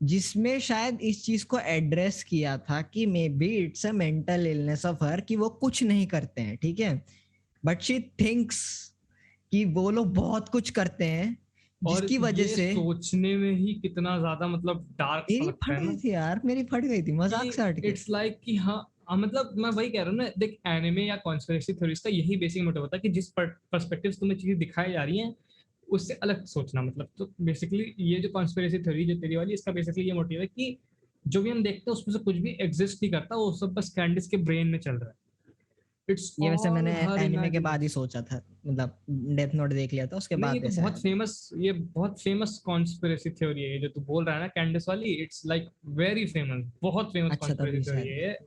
जिसमें शायद इस चीज को एड्रेस किया था कि may be it's a mental illness of her, कि वो कुछ नहीं करते हैं, ठीक है, बट शी थिंक्स कि वो लोग बहुत कुछ करते हैं, और जिसकी वजह ये से सोचने में ही कितना ज्यादा मतलब डार्क सा मेरी लगता फट है गई ना, थी यार, मेरी फट गई थी कि मजाक से हट के। इट्स लाइक कि मतलब मैं वही कह रहा हूँ ना, देख एनिमे या कॉन्स्पिरेसी थ्योरीज का यही बेसिक मोटिव होता है कि जिस पर्सपेक्टिव तुम्हें चीजें दिखाई जा रही हैं उससे अलग सोचना। मतलब तो बेसिकली ये जो कॉन्स्पिरेसी थ्योरी जो तेरी वाली, इसका बेसिकली ये मोटिव है कि जो भी हम देखते हैं उसमें से कुछ भी एग्जिस्ट नहीं करता, वो सब बस कैंडिस के ब्रेन में चल रहा है। इट्स ये वैसे मैंने ऑल हर एनिमे के बाद ही इमेजिनेशन। सोचा था, मतलब डेथ नोट देख लिया था उसके नहीं, बाद ऐसा है। ये बहुत फेमस कॉन्स्पिरेसी थ्योरी है, ये जो तू बोल रहा है ना कैंडिस वाली, इट्स लाइक वेरी फेमस, बहुत फेमस अच्छा कॉन्स्पिरेसी तभी थ्योरी शायद। है ये।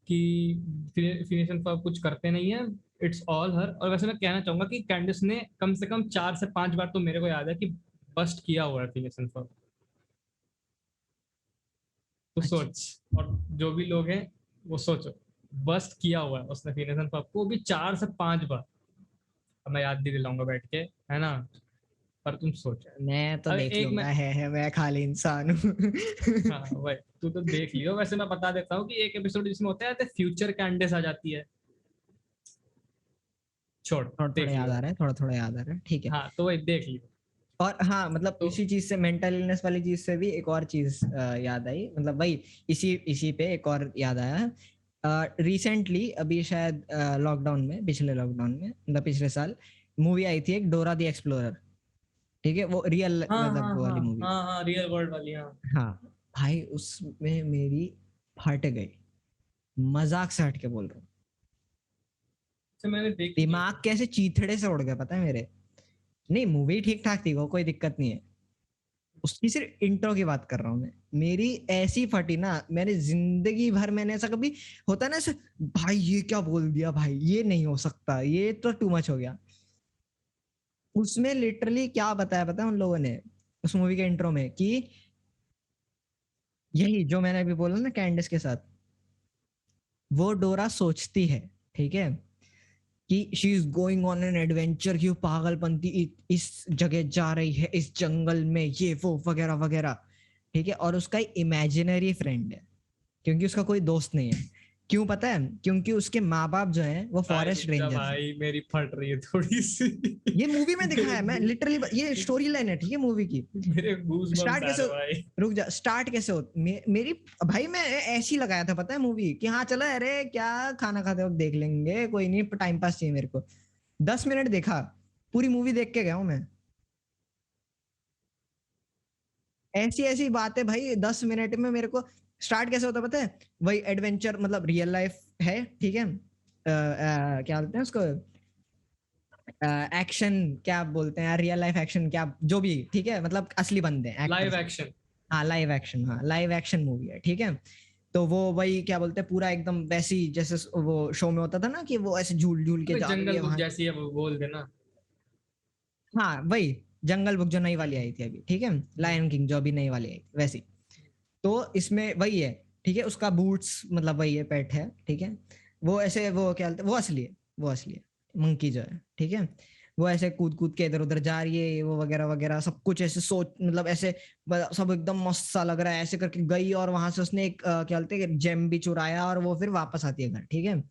कि फिनिशन पर कुछ करते नहीं है, इट्स ऑल हर। और वैसे मैं कहना चाहूंगा कि कैंडिस ने कम से कम 4 से 5 बार तो मेरे को याद है कि बस्ट किया हुआ है फिनिशन पर। तो अच्छा सोच, और जो भी लोग हैं वो सोचो, बस्ट किया हुआ है उसने फिनिशन पर को भी 4 से 5 बार। अब मैं याद भी दिलाऊंगा बैठ के, है ना, पर तुम सोचो। मैं तो अरे देख एक लूंगा, मैं, है मैं खाली इंसान हूँ। हाँ वही, तू तो देख लियो। वैसे मैं बता देता हूँ कि एक एपिसोड जिसमें होता है फ्यूचर कैंडिस आ जाती है, छोड़, थोड़ा थोड़ा देख याद लियो। आ रहा है, थोड़ा थोड़ा याद आ रहा है, ठीक है। हाँ तो वही देख लियो। और हाँ मतलब तो इसी चीज से, मेंटल इलनेस वाली चीज से भी एक और चीज याद आई, मतलब वही इसी इसी पे एक और याद आया। रिसेंटली अभी शायद लॉकडाउन में, पिछले लॉकडाउन में, मतलब पिछले साल मूवी आई थी एक, डोरा द एक्सप्लोरर, ठीक है, वो रियल हाँ हाँ मतलब वो हाँ वाली मूवी। हाँ हाँ, रियल वर्ल्ड वाली, हाँ। हाँ भाई उसमें मेरी फट गई, मजाक से हट के बोल रहा हूँ, अच्छा, मैंने देखी है दिमाग ये। कैसे चीथड़े से उड़ गया पता है मेरे। नहीं मूवी ठीक ठाक थी, वो कोई दिक्कत नहीं है, उसकी सिर्फ इंट्रो की बात कर रहा हूँ मैं, मेरी ऐसी फटी ना, मैंने जिंदगी भर मैंने ऐसा कभी, होता ना ऐसे, भाई ये क्या बोल दिया भाई, ये नहीं हो सकता, ये तो टू मच हो गया। उसमें लिटरली क्या बताया पता है उन लोगों ने, उस मूवी के इंट्रो में, कि यही जो मैंने अभी बोला ना कैंडिस के साथ, वो डोरा सोचती है, ठीक है, कि she is going on an adventure, कि वो पागलपंती इस जगह जा रही है, इस जंगल में, ये वो वगैरह वगैरह, ठीक है। और उसका इमेजिनरी फ्रेंड है, क्योंकि उसका कोई दोस्त नहीं है। क्यों पता है? क्योंकि उसके माँ बाप जो हैं वो भाई फॉरेस्ट रुक जा रेंजर्स हैं। भाई, मेरी फट रही है थोड़ी सी। ये मूवी में दिखा मेरे है, मैं लिटरली, ये स्टोरी लाइन है, ठीक है, मूवी की। मेरे गूज बम्स स्टार्ट आ कैसे रहे भाई। रुक जा, स्टार्ट कैसे हो मेरी भाई, मैं ऐसी लगाया था पता है मूवी, कि हाँ चलो, अरे क्या खाना खाते वक्त देख लेंगे, कोई नहीं, टाइम पास चाहिए मेरे को। 10 मिनट देखा, पूरी मूवी देख के गया हूं मैं। ऐसी ऐसी बातें भाई 10 मिनट में मेरे को। स्टार्ट कैसे होता है पता है? वही एडवेंचर, मतलब रियल लाइफ है, ठीक है। क्या बोलते हैं उसको, एक्शन क्या बोलते हैं यार, रियल लाइफ एक्शन क्या, जो भी, ठीक है, मतलब असली बंदे लाइव एक्टर्स। एक्शन। हाँ लाइव एक्शन, हाँ लाइव एक्शन मूवी है, ठीक है। तो वो वही क्या बोलते हैं, पूरा एकदम वैसी जैसे वो शो में होता था ना, कि वो ऐसे झूल झूल के अबे जा रही जंगल है बुक वहां। जैसी है वो, बोल देना। हाँ वही जंगल बुक जो नई वाली आई थी अभी, ठीक है। लायन किंग जो अभी नई वाली आई थी, वैसी। तो इसमें वही है, ठीक है, उसका बूट्स मतलब वही है, पेट है, ठीक है। वो ऐसे वो क्या बोलते हैं, वो असली है, वो असली है, मंकी जो है, ठीक है। वो ऐसे कूद कूद के इधर उधर जा रही है, वो वगैरह वगैरह सब कुछ ऐसे सोच, मतलब ऐसे सब एकदम मस्त सा लग रहा है, ऐसे करके गई और वहां से उसने एक क्या बोलते हैं, जेम भी चुराया, और वो फिर वापस आती है घर, ठीक है।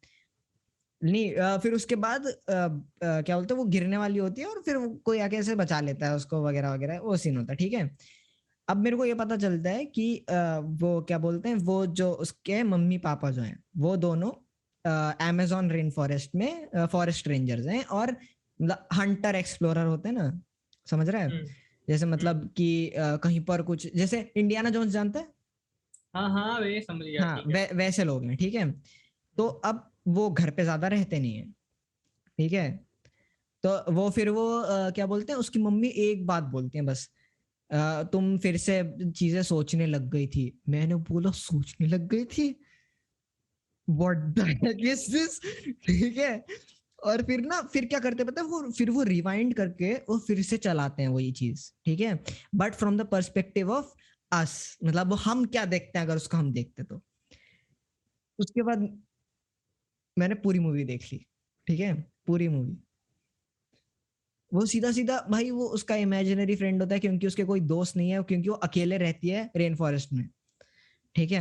नहीं फिर उसके बाद क्या बोलते हैं, वो गिरने वाली होती है, और फिर कोई आके ऐसे बचा लेता है उसको, वगैरह वगैरह, वो सीन होता है, ठीक है। अब मेरे को ये पता चलता है कि वो क्या बोलते हैं, वो जो उसके मम्मी पापा जो हैं, वो दोनों अमेजोन रेन फॉरेस्ट में फॉरेस्ट रेंजर्स हैं, और मतलब हंटर एक्सप्लोरर होते हैं ना, समझ रहे हैं? हम्म। जैसे हम्म। मतलब कि कहीं पर कुछ, जैसे इंडियाना जोन्स जानते हैं, हाँ हाँ वे समझ गया, हाँ ठीक है। वैसे लोग हैं, ठीक है। तो अब वो घर पे ज्यादा रहते नहीं है, ठीक है। तो वो फिर वो क्या बोलते हैं, उसकी मम्मी एक बात बोलती है बस, तुम फिर से चीजें सोचने लग गई थी। मैंने बोला सोचने लग गई थी, what the heck is this, ठीक है। और फिर ना, फिर क्या करते पता है, वो फिर वो रिवाइंड करके वो फिर से चलाते हैं वही चीज, ठीक है। But from the perspective of us, मतलब वो हम क्या देखते हैं अगर उसको हम देखते तो। उसके बाद मैंने पूरी मूवी देख ली, ठीक है, पूरी मूवी। वो सीधा सीधा भाई, वो उसका इमेजिनरी फ्रेंड होता है, क्योंकि उसके कोई दोस्त नहीं है, क्योंकि वो अकेले रहती है रेन फॉरेस्ट में, ठीक है।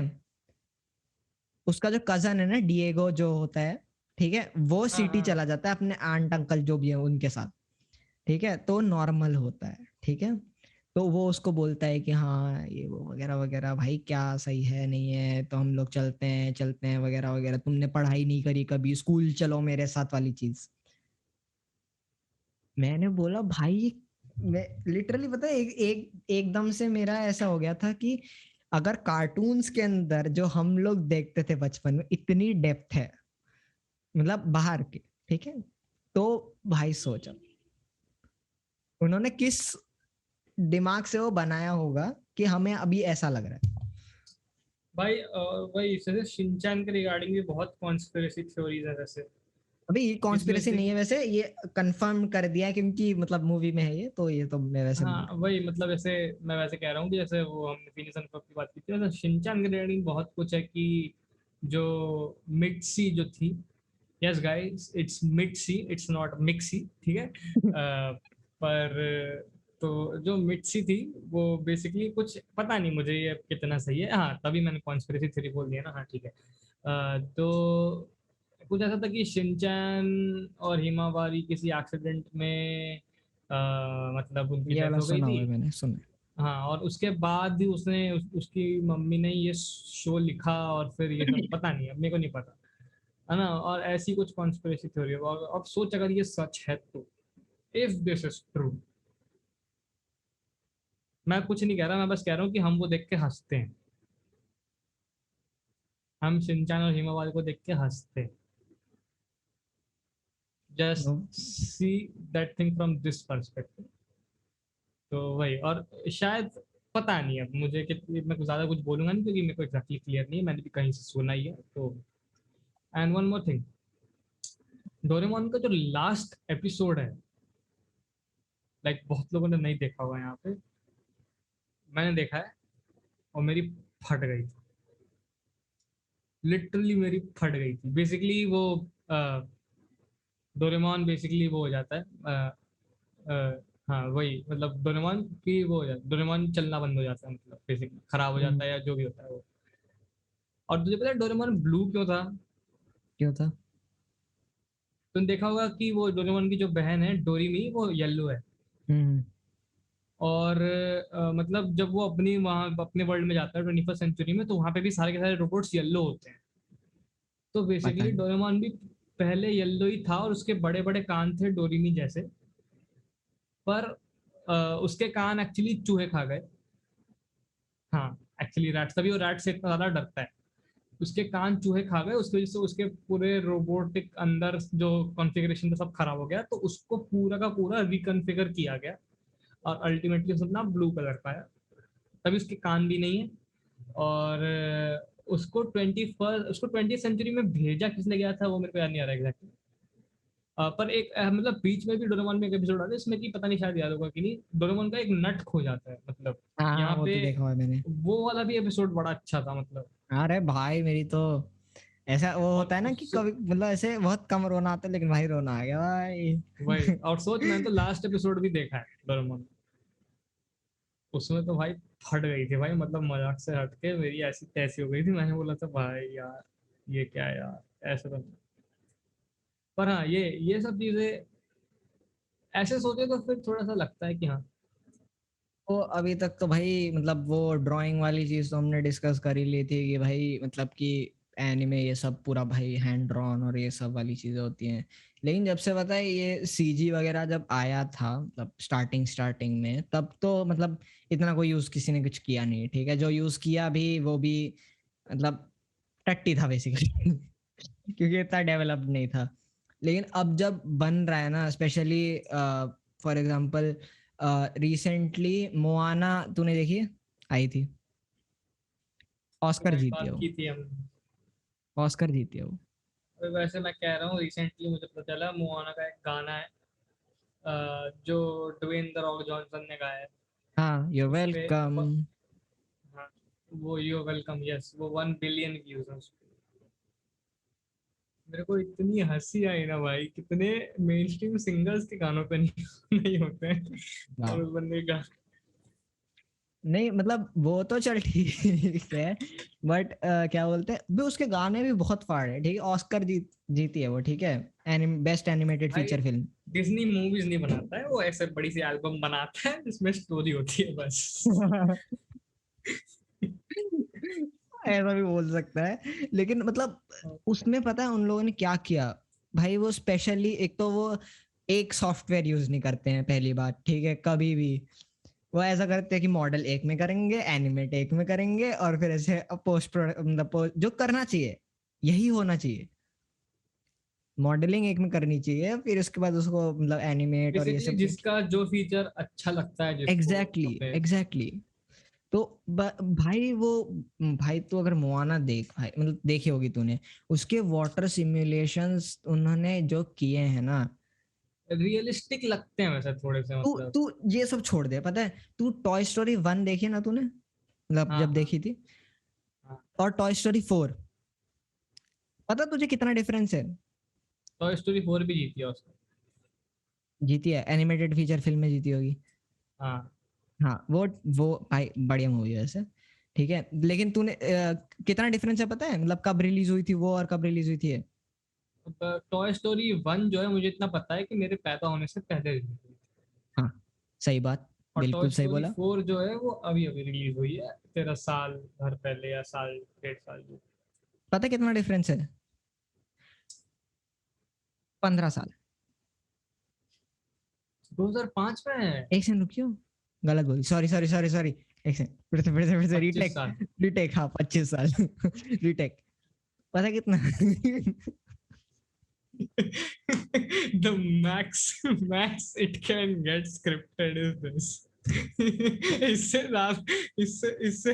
उसका जो कजन है ना, डिएगो जो होता है, ठीक है, वो हाँ सिटी हाँ। चला जाता है अपने आंट अंकल जो भी है उनके साथ, ठीक है। तो नॉर्मल होता है, ठीक है। तो वो उसको बोलता है कि हाँ ये वो वगैरह वगैरह, भाई क्या सही है नहीं है, तो हम लोग चलते हैं वगैरह वगैरह, तुमने पढ़ाई नहीं करी कभी, स्कूल चलो मेरे साथ वाली चीज। मैंने बोला भाई, मैं लिटरली पता है, एकदम से मेरा ऐसा हो गया था कि अगर कार्टून्स के अंदर जो हम लोग देखते थे बचपन में इतनी डेप्थ है, मतलब बाहर के, ठीक है, तो भाई सोचो उन्होंने किस दिमाग से वो बनाया होगा कि हमें अभी ऐसा लग रहा है। भाई वही जैसे शिनचैन के रिगार्डिंग भी बहुत कॉन्स्पिरेसी थ्योरीज है वैसे। अभी ये इसमें कॉन्स्पिरेसी से नहीं है वैसे, ये कंफर्म कर दिया है, क्योंकि मतलब मूवी में है ये, तो ये तो मैं वैसे बोल हाँ रहा हूँ। वही मतलब ऐसे, मैं वैसे कह रहा हूँ कि जैसे वो हमने फिनिश एंड की बात की थी, मतलब शिनचैन के रिगार्डिंग बहुत कुछ है कि जो मिक्सी जो थी, yes guys it's mixie, it's not mixie, ठीक है। पर तो जो मिक्सी थी वो बेसिकली कुछ पता नहीं मुझे ये कितना सही है, हाँ तभी मैंने कॉन्स्पिरेसी थ्योरी बोल दिया ना, हाँ ठीक है। तो कुछ ऐसा था कि शिनचैन और हिमावारी किसी एक्सीडेंट में मतलब उनकी ये डेथ वाला हो गई सुना थी। हुआ है मैंने, सुना है। हाँ और उसके बाद ही उसने उसकी मम्मी ने ये शो लिखा, और फिर ये सब पता नहीं, अब मेरे को नहीं पता, है ना। और ऐसी कुछ कॉन्स्पिरेसी थ्योरी है, और अब सोच अगर ये सच है तो, इफ दिस इज ट्रू, मैं कुछ नहीं कह रहा, मैं बस कह रहा हूँ कि हम वो देख के हंसते हैं, हम शिनचैन और हिमावारी को देख के हंसते हैं, just No. See that thing from this perspective. तो वही, और शायद पता नहीं अब मुझे कि मैं कुछ ज़्यादा कुछ बोलूंगा नहीं, क्योंकि मेरे को एग्जैक्टली क्लियर नहीं है, मैंने भी कहीं से सुना ही है तो। And one more thing, Doraemon का जो लास्ट एपिसोड है, लाइक बहुत लोगों ने नहीं देखा हुआ है यहाँ पे, मैंने देखा है और मेरी फट गई थी, लिटरली मेरी फट गई थी। बेसिकली वो डोरेमोन बेसिकली वो हो जाता है हाँ वही, मतलब डोरेमोन की वो हो जाता है, डोरेमोन चलना बंद हो जाता है, मतलब बेसिकली खराब हो जाता है या जो भी होता है वो। और तुझे पता है डोरेमोन ब्लू क्यों था? क्यों था? तुमने देखा होगा कि वो डोरेमोन की जो बहन है डोरीमी, वो येलो है। हम्म। और मतलब जब वो अपनी वहाँ अपने वर्ल्ड में जाता है 21st सेंचुरी में, तो वहाँ पे भी सारे के सारे रोबोट्स येलो होते हैं। तो पता बेसिकली नहीं। डोरेमोन भी पहले येलो ही था, और उसके बड़े बड़े कान थे डोरीमी जैसे। पर उसके कान एक्चुअली चूहे खा गए। हाँ, एक्चुअली रैट्स, तभी वो रैट से इतना ज्यादा डरता है। उसके कान चूहे खा गए, उसकी वजह से उसके पूरे रोबोटिक अंदर जो कॉन्फ़िगरेशन था सब खराब हो गया, तो उसको पूरा का पूरा रिकॉन्फ़िगर किया गया, और अल्टीमेटली सब ना ब्लू कलर का है। तभी उसके कान भी नहीं है। और उसको 20th सेंचुरी में भेजा किसने गया था वो मेरे को याद नहीं आ रहा एग्जैक्टली। पर एक मतलब बीच में भी डोरेमोन में एक एपिसोड आता है इसमें, कि पता नहीं शायद याद होगा कि नहीं, डोरेमोन का एक नट खो जाता है मतलब हाँ हाँ, यहाँ वो पे। तो देखा हुआ है मैंने। वो वाला भी एपिसोड बड़ा अच्छा था मतलब। अरे भाई मेरी तो ऐसा वो और होता है ना कि उस कभी मतलब ऐसे बहुत कम रोना आता है, लेकिन भाई रोना आ गया भाई। वही, और सोच, मैंने तो लास्ट एपिसोड भी देखा है डोरेमोन। उसमें तो भाई फट गई थी भाई, मतलब मजाक से हट के मेरी ऐसी तैसी हो गई थी, मैंने बोला था भाई यार ये क्या है यार, ऐसे तो नहीं। पर हाँ, ये सब चीजें ऐसे सोचे तो फिर थोड़ा सा लगता है कि हाँ। तो अभी तक तो भाई मतलब वो ड्राइंग वाली चीज तो हमने डिस्कस कर ही ली थी कि भाई मतलब कि एनिमे ये सब पूरा भाई हैंड ड्रॉन और ये सब वाली चीजें होती हैं। लेकिन जब से पता है ये सीजी वगैरह जब आया था मतलब स्टार्टिंग में, तब तो मतलब इतना कोई यूज किसी ने कुछ किया नहीं, ठीक है। जो यूज किया भी वो भी मतलब टट्टी था बेसिकली क्योंकि इतना डेवलप्ड नहीं था। लेकिन अब जब बन रहा है ना, specially for example recently Moana तूने देखी है? आई थी, ऑस्कर वही जीती है बात वो। की थी हम। ऑस्कर जीती है वो। वैसे मैं कह रहा हूँ, रिसेंटली मुझे पता चला मोआना का एक गाना है जो ड्वेन द रॉक जॉनसन ने गाया है। हाँ, you're उस पे welcome। हाँ, वो यू वेलकम, यस, वो 1 बिलियन व्यूज है उस पे। मेरे को इतनी हंसी आई ना भाई, कितने मेन स्ट्रीम सिंगर्स के गानों पे नहीं, नहीं होते हैं, और वाह। उस बंदे का। नहीं मतलब वो तो चल ठीक है, बट क्या बोलते हैं भी उसके गाने भी बहुत फाड़ है, ठीक है। ऑस्कर जीती है वो, ठीक है। बेस्ट एनिमेटेड भाई फीचर फिल्म। डिज्नी मूवीज नहीं बनाता है वो, ऐसे बड़ी सी एल्बम बनाता है जिसमें स्टोरी होती है बस। ऐसा भी बोल सकता है, लेकिन मतलब उसमें पता है उन लोगों ने क्या किया भाई। वो स्पेशली एक तो वो एक सॉफ्टवेयर यूज नहीं करते हैं पहली बात, ठीक है, कभी भी। वो ऐसा करते हैं कि मॉडल एक में करेंगे, एनिमेट एक में करेंगे, और फिर ऐसे पोस्ट मतलब जो करना चाहिए यही होना चाहिए। मॉडलिंग एक में करनी चाहिए, फिर उसके बाद उसको मतलब एनिमेट और ये बेसिकली सब। जिसका जो फीचर अच्छा लगता है जिसको एग्जैक्टली अपने। एग्जैक्टली। तो भाई वो भाई तो अगर मोआना देख भाई, मतलब देखी होगी तूने, उसके वाटर सिमुलेशंस उन्होंने जो किए हैं ना। रियलिस्टिक लगते हैं वैसे थोड़े से तू मतलब। तू ये सब छोड़ दे, पता है तू टॉय स्टोरी 1 देखी ना तूने, मतलब हाँ जब हाँ देखी थी, हाँ। और टॉय स्टोरी 4, पता तुझे कितना डिफरेंस है? टॉय स्टोरी 4 भी जीती है उसको। जीती है, एनिमेटेड फीचर फिल्म में जीती होगी। हाँ। हाँ, वो भाई बढ़िया मूवी है वैसे, ठीक है। लेकिन तूने कितना डिफरेंस है पता है, मतलब कब रिलीज हुई थी वो और कब रिलीज हुई थी ये? टॉय स्टोरी 1 जो है, मुझे इतना पता है कि मेरे पैदा होने से पहले रिलीज हुई थी। हाँ, सही बात, और टॉय बिल्कुल सही स्टोरी बोला। 4 जो है वो अभी अभी रिलीज हुई है, तेरा साल भर पहले या साल 1.5 साल जो। पता है कितना डिफरेंस है? 15 साल। 2005 में है। एक सेकंड रुकियो, गलत बोली, सॉरी सॉरी सॉरी सॉरी। एक सेकंड, फिर से 25 रीटेक। साल रीटेक, हाँ 25 साल रीटेक। पता है कितना? The max it can get scripted is this. इससे ज्यादा, इससे इससे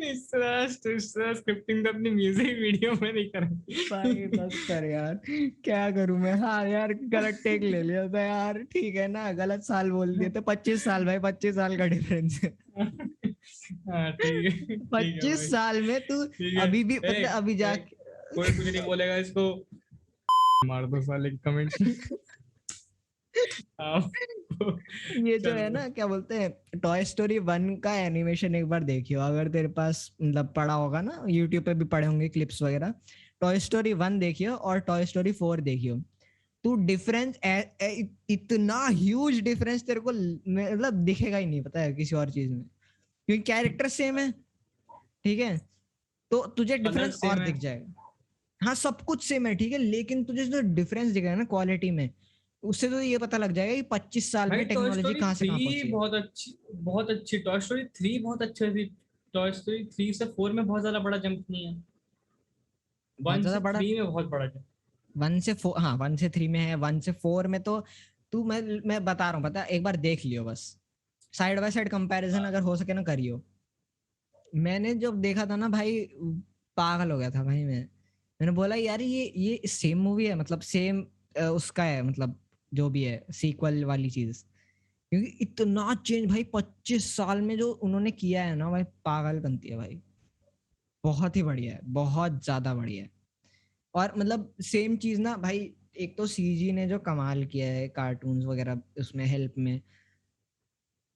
इससे स्क्रिप्टिंग तो अपनी म्यूजिक वीडियो में नहीं भाई बस करेंगे। कर यार, क्या करूं मैं। हाँ यार, गलत टेक ले लिया था यार, ठीक है ना, गलत साल बोल दिए थे। 25 साल भाई, 25 साल का डिफरेंस है। हाँ ठीक है, ठीक है 25 भाई, साल में तू ठीक है। अभी भी ए, मतलब अभी ए, जाके। कोई कुछ नहीं बोलेगा इसको, मार दो साले कमेंट्स में। ये जो है चलो ना क्या बोलते हैं, टॉय स्टोरी 1 का एनिमेशन एक बार देखियो, अगर तेरे पास मतलब पड़ा होगा ना, यूट्यूब पे भी पड़े होंगे क्लिप्स वगैरह। टॉय स्टोरी 1 देखियो और टॉय स्टोरी 4 देखियो, तू डिफरेंस इतना ह्यूज डिफरेंस तेरे को मतलब दिखेगा ही नहीं, पता है, किसी और चीज में, क्योंकि कैरेक्टर सेम है, ठीक है, तो तुझे कलर डिफरेंस और सेम है। दिख जाएगा। हाँ सब कुछ सेम है, ठीक है, लेकिन तुझे जो डिफरेंस दिखेगा ना क्वालिटी में, उससे तो ये पता लग जाएगा कि 25 साल भाई में टॉय टेक्नोलॉजी स्टोरी कहाँ से कहाँ 3 पहुंची है। बहुत अच्छी, बहुत अच्छी। टॉय स्टोरी 3 बहुत अच्छी थी। टॉय स्टोरी 3 से 4 में बहुत ज्यादा बड़ा जंप नहीं है, बहुत 1 ज्यादा से बड़ा। 3 में बहुत बड़ा जंप। 1 से 4, हाँ 1 से 3 में है, 1 से 4 में तो तू, मैं बता रहा हूँ, पता है, एक बार देख लियो बस, साइड बाय साइड कंपैरिजन अगर हो सके ना करियो। मैंने जब देखा था ना भाई, पागल हो गया था भाई मैं। मैंने बोला यार ये सेम मूवी है, मतलब सेम उसका है, मतलब जो भी है सीक्वल वाली चीज, क्योंकि इतना चेंज भाई 25 साल में जो उन्होंने किया है ना भाई, पागल बनती है भाई। बहुत ही बढ़िया है, बहुत ज्यादा बढ़िया है। और मतलब सेम चीज ना भाई, एक तो सीजी ने जो कमाल किया है कार्टून्स वगैरह उसमें हेल्प में,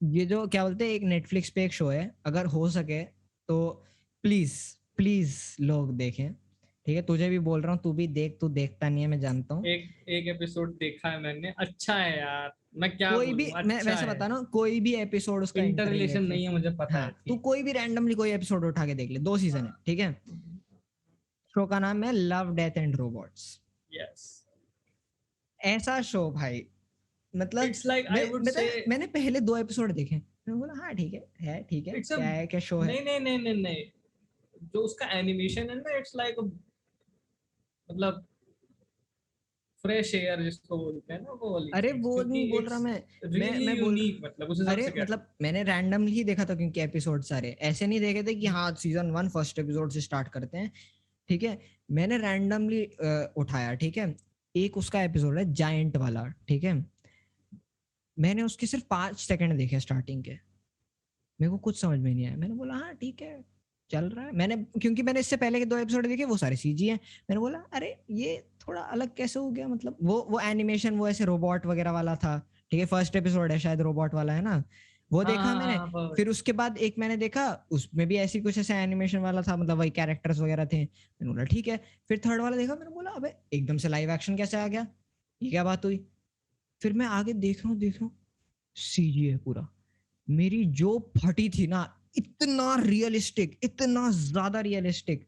ये जो क्या बोलते हैं, एक नेटफ्लिक्स पे एक शो है, अगर हो सके तो प्लीज प्लीज लोग देखें, ठीक है, तुझे भी बोल रहा हूँ, तू भी देख, तू देखता नहीं है मैं जानता हूँ। एक एक एपिसोड देखा है मैंने, अच्छा है यार, मैं क्या कोई भी, बोलूं, मैं अच्छा वैसे है। बता रहा हूँ, कोई भी एपिसोड उसका इंटर इंटर रिलेशन रिलेटेड, नहीं है मुझे पता हाँ है, तू ठीक। कोई भी रैंडमली कोई एपिसोड उठा के देख ले, 2 सीजन है, ठीक है। शो का नाम है love death and robots. Yes, ऐसा शो भाई, मतलब it's like I would say, मैंने पहले 2 एपिसोड देखे, मैंने बोला हाँ ठीक है, इट्स अ, क्या है, क्या शो है। नहीं नहीं नहीं नहीं नहीं, जो उसका एनिमेशन है ना, इट्स लाइक मतलब फ्रेश एयर जिसको बोलते हैं ना, वो वाली अरे चीज, वो क्योंकि नहीं बोल रहा इट्स मैं, रियली मैं बोल यूनिक, रहा, मतलब उस हिसाब अरे से कह रहा हूँ। मतलब मैंने रैंडमली ही देखा था, क्योंकि एपिसोड सारे ऐसे नहीं देखे थे कि हाँ सीजन 1 फर्स्ट एपिसोड से स्टार्ट करते हैं, ठीक है। मैंने रैंडमली उठाया, ठीक है। एक उसका एपिसोड है जायंट वाला, ठीक है। मैंने उसके सिर्फ 5 सेकंड देखे स्टार्टिंग के, मेरे को कुछ समझ में नहीं आया, मैंने बोला हाँ ठीक है चल रहा है। मैंने, क्योंकि मैंने इससे पहले के 2 एपिसोड देखे वो सारे सीजी हैं, मैंने बोला अरे ये थोड़ा अलग कैसे हो गया, मतलब वो एनिमेशन वो ऐसे रोबोट वगैरह वाला था, ठीक है, फर्स्ट एपिसोड है शायद रोबोट वाला है ना, वो हाँ देखा हाँ मैंने। हाँ फिर उसके बाद एक मैंने देखा, उसमें भी ऐसी कुछ ऐसा एनिमेशन वाला था, मतलब वही कैरेक्टर्स वगैरह थे, मैंने बोला ठीक है। फिर थर्ड वाला देखा, मैंने बोला अबे एकदम से लाइव एक्शन कैसे आ गया, ये क्या बात हुई। फिर मैं आगे देख रहा हूँ सीजी है पूरा। मेरी जो फटी थी ना, इतना रियलिस्टिक, इतना ज्यादा रियलिस्टिक।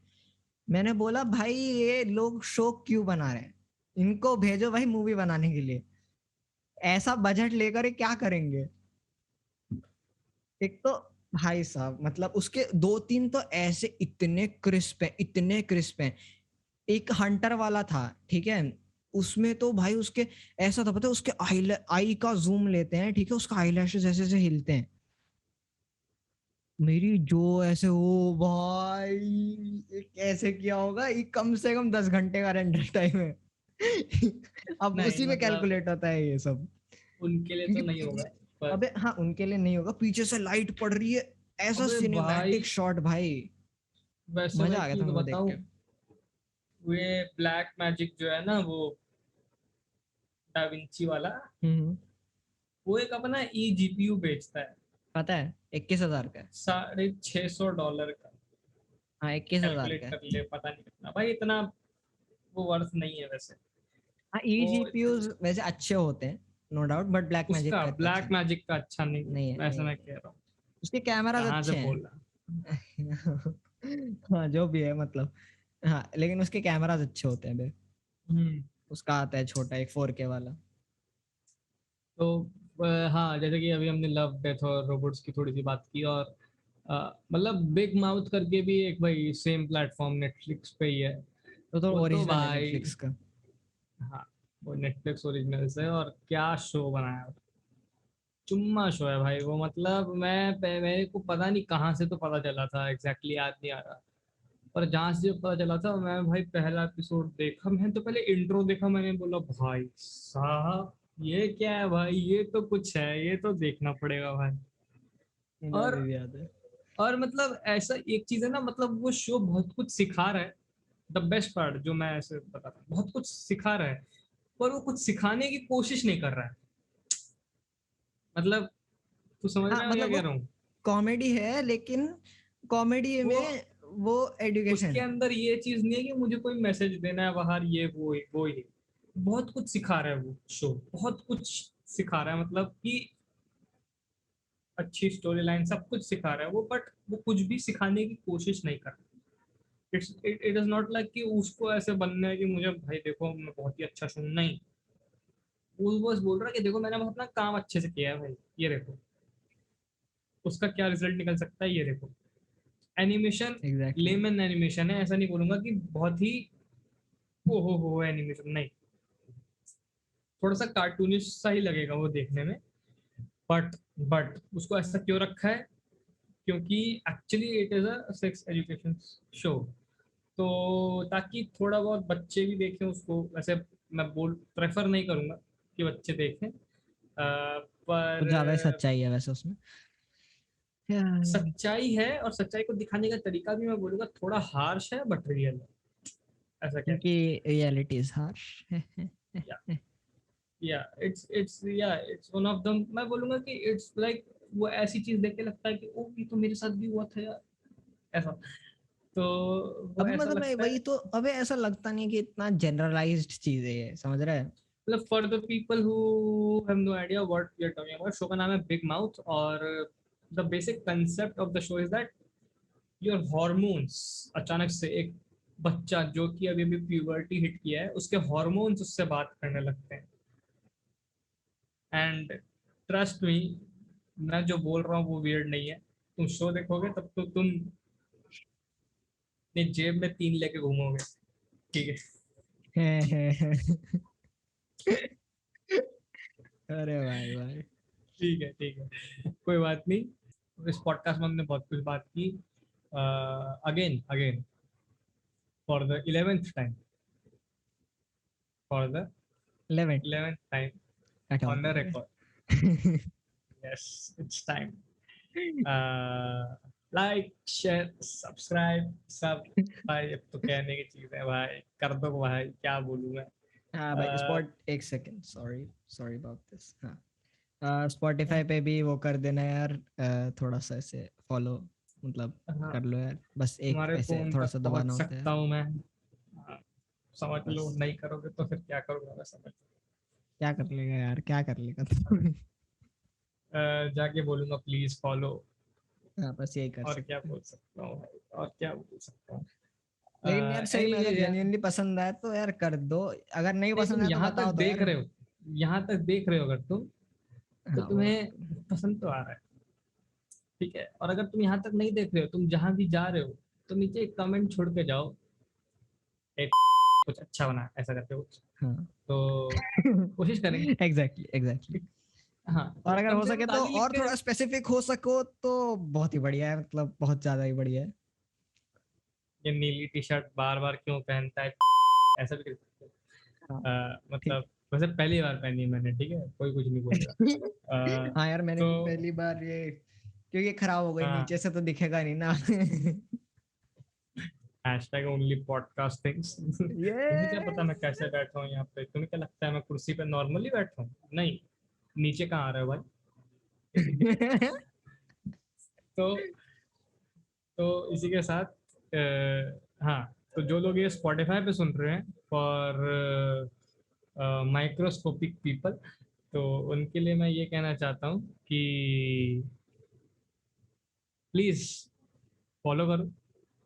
मैंने बोला भाई ये लोग शो क्यों बना रहे हैं, इनको भेजो भाई मूवी बनाने के लिए, ऐसा बजट लेकर ये क्या करेंगे। एक तो भाई साहब मतलब उसके 2-3 तो ऐसे इतने क्रिस्प है, इतने क्रिस्प है। एक हंटर वाला था, ठीक है, उसमें तो भाई उसके ऐसा था, पता है, उसके आई का जूम लेते हैं, ठीक है, उसका आई लैशेस ऐसे ऐसे हिलते हैं, मेरी जो ऐसे हो भाई, ये कैसे किया होगा, ये कम से कम 10 घंटे का रेंडर टाइम है। अब नहीं उसी में मतलब कैलकुलेट होता है ये सब, उनके लिए तो नहीं होगा, क्योंकि पर अबे हाँ उनके लिए नहीं होगा, पीछे से लाइट पड़ रही है, ऐसा अबे भाई, सिनेमैटिक शॉट भाई, वैसे मैं मजा आ एक गया था चीज मेरे को देख बताऊं, के। वे ब्लैक मैजिक जो है ना, वो डाविंची वाला, हम्म। वो एक अपना ई जीपीयू बेचता है पता है 21,000 का है। $650 का। हाँ 21,000 कैलकुलेट का है। कर ले, पता नहीं कितना भाई, इतना वो वर्थ नहीं है वैसे। हाँ ई वो जीपीयूज वैसे अच्छे होते हैं, no doubt, but black magic उसका का इतना अच्छा ब्लैक मैजिक का अच्छा नहीं है, नहीं है, वैसे नहीं मैं है। कह रहा हूँ। उसके कैमराज कहाँ से अच्छे हैं। बोल रहा। हाँ जो भी है मतलब, हाँ लेकिन उसके कैमराज अच्छे होते हैं बे। हम्म। उसका आता है छोटा एक 4K वाला। तो हाँ, जैसे कि अभी हमने लव डेथ और रोबोट्स की थोड़ी सी बात की, और मतलब बिग माउथ करके भी एक भाई सेम प्लेटफॉर्म नेटफ्लिक्स पे ही है। तो वो तो ओरिजिनल है भाई, नेटफ्लिक्स का। हाँ, वो नेटफ्लिक्स ओरिजिनल है, और क्या शो बनाया, चुम्मा शो है भाई वो। मतलब मेरे को पता नहीं कहाँ से तो पता चला था, एग्जैक्टली याद नहीं आ रहा, पर जहाँ से पता चला था, मैं भाई पहला एपिसोड देखा, मैंने तो पहले इंट्रो देखा, मैंने बोला भाई साहब ये क्या है भाई, ये तो कुछ है, ये तो देखना पड़ेगा भाई। मुझे और अभी भी याद है। और मतलब ऐसा एक चीज है ना, मतलब वो शो बहुत कुछ सिखा रहा है, द बेस्ट पार्ट जो मैं ऐसे बताता हूँ, बहुत कुछ सिखा रहा है पर वो कुछ सिखाने की कोशिश नहीं कर रहा है। मतलब तू समझ हाँ रहा है मैं क्या मतलब वो कह रहा हूँ? कॉमेडी है, लेकिन कॉमेडी वो में वो एजुकेशन उसके है। अंदर ये चीज नहीं है कि मुझे कोई मैसेज देना है बाहर, ये वो ये बहुत कुछ सिखा रहा है वो शो, बहुत कुछ सिखा रहा है, मतलब कि अच्छी स्टोरी लाइन सब कुछ सिखा रहा है वो, बट वो कुछ भी सिखाने की कोशिश नहीं कर रहा। इट इज नॉट लाइक कि उसको ऐसे बनना है कि मुझे भाई देखो मैं बहुत ही अच्छा सुन, नहीं। वो बस बोल रहा है कि देखो मैंने बस अपना काम अच्छे से किया है भाई, ये देखो उसका क्या रिजल्ट निकल सकता है, ये देखो। Animation exactly. लेमन एनिमेशन है, ऐसा नहीं बोलूंगा कि बहुत ही ओ हो एनिमेशन, नहीं। थोड़ा सा कार्टूनिश सा ही लगेगा वो देखने में, बट बट उसको ऐसा क्यों रखा है? क्योंकि actually it is a sex education show, तो ताकि थोड़ा बहुत बच्चे भी देखें उसको। वैसे मैं बोल प्रेफर नहीं करूंगा कि बच्चे देखें, कुछ ज्यादा ही पर सच्चाई है वैसे उसमें। Yeah. सच्चाई है, और सच्चाई को दिखाने का तरीका भी मैं बोलूंगा थोड़ा हार्श है बट रियल है, ऐसा कह क्योंकि रियलिटी इज हार्श। सकते। या इट्स वन ऑफ द, मैं बोलूंगा कि इट्स लाइक वो ऐसी चीज देख के लगता है कि ओ ये तो मेरे साथ भी हुआ था यार, ऐसा। तो वो अभी ऐसा मतलब मैं लगता वही है, तो, अबे ऐसा लगता नहीं कि इतना जनरलाइज्ड चीज है ये, समझ रहा है? मतलब for the people who have no idea what we are talking about, show का नाम है बिग माउथ, और the basic concept of the show is that your hormones, अचानक से एक बच्चा जो कि अभी अभी प्यूबर्टी हिट किया है, उसके हॉर्मोन्स उससे बात करने लगते हैं। एंड ट्रस्ट मी, मैं जो बोल रहा हूँ वो वियर्ड नहीं है। तुम शो देखोगे तब तो तुम अपनी जेब में 3 लेके घूमोगे, ठीक है? अरे भाई भाई। ठीक है, ठीक है, कोई बात नहीं। इस पॉडकास्ट में हमने बहुत कुछ बात की। Again again, for the 11th time, for the 11 11th time cut on off the है। Record, yes it's time. Like share subscribe सब, भाई अब तो कहने की चीज है भाई, कर दो भाई, क्या बोलूं मैं। हाँ भाई, uh, स्पॉट एक second, sorry sorry about this. हाँ, स्पॉटिफाई पे भी वो कर देना यार, थोड़ा सा ऐसे फॉलो, मतलब हाँ, कर लो यार, बस एक तुम्हारे ऐसे फोन थोड़ा तक सा पहुंच दबाना होता सकता है। हूँ मैं। हाँ, समझ लो, बस नहीं करोगे तो फिर क्या करूँगा मैं, समझ। क्या कर लेगा यार, क्या कर लेगा तू? जाके बोलूंगा प्लीज फॉलो। हाँ बस यही कर और क्या सकते हैं। बोल सकता हूँ भाई, और क्या बोल सकता हूँ? लेकिन यार सही में अगर एनीवेज यार, जेन्युइनली पसंद आए तो यार कर दो, अगर नहीं नहीं पसंद तुम आए तो यहाँ तक बताओ तो देख यार। रहे हो, यहाँ तक देख रहे हो अगर तुम, तो हाँ वो तुम्हें पसंद तो आ रहा है, ठीक है? और अगर तुम यहाँ तक नहीं देख रहे हो, तुम जहाँ भी जा रहे हो, तो नीचे एक कमेंट छोड़ के जाओ, एक कुछ अच्छा बना ऐसा करके कुछ, हाँ। तो कोशिश करेंगे। Exactly exactly. हाँ, और तो अगर कम हो से कम सके तो गाली लिख और के, थोड़ा स्पेसिफिक हो सको तो बहुत ही बढ़िया है, मतलब बहुत ज्यादा ही बढ़िया है। ये नीली टी शर्ट बार बार क्यों पहनता है, ऐसा भी कर सकते हो। हाँ ठीक। मतलब वैसे पहली बार पहनी है मैंने, ठीक है, कोई कुछ नहीं बोलेगा। हाँ यार, मैंने भी तो पहली बार ये, क्योंकि ये खराब हो गई, हाँ, नीचे से तो दिखेगा नहीं ना। Hashtag only podcast things. तुम्हें क्या ये पता मैं कैसे बैठा हूँ यहाँ पे? तुम्हें क्या लगता है मैं कुर्सी पे नॉर्मली बैठा हूँ? नहीं, नीचे कहाँ आ रहा है भाई, इसीलिए। तो इसी के साथ हाँ, तो जो लोग ये स्पॉटिफाई पे सुन रहे हैं, फॉर माइक्रोस्कोपिक पीपल, तो उनके लिए मैं ये कहना चाहता हूँ कि प्लीज फॉलो करो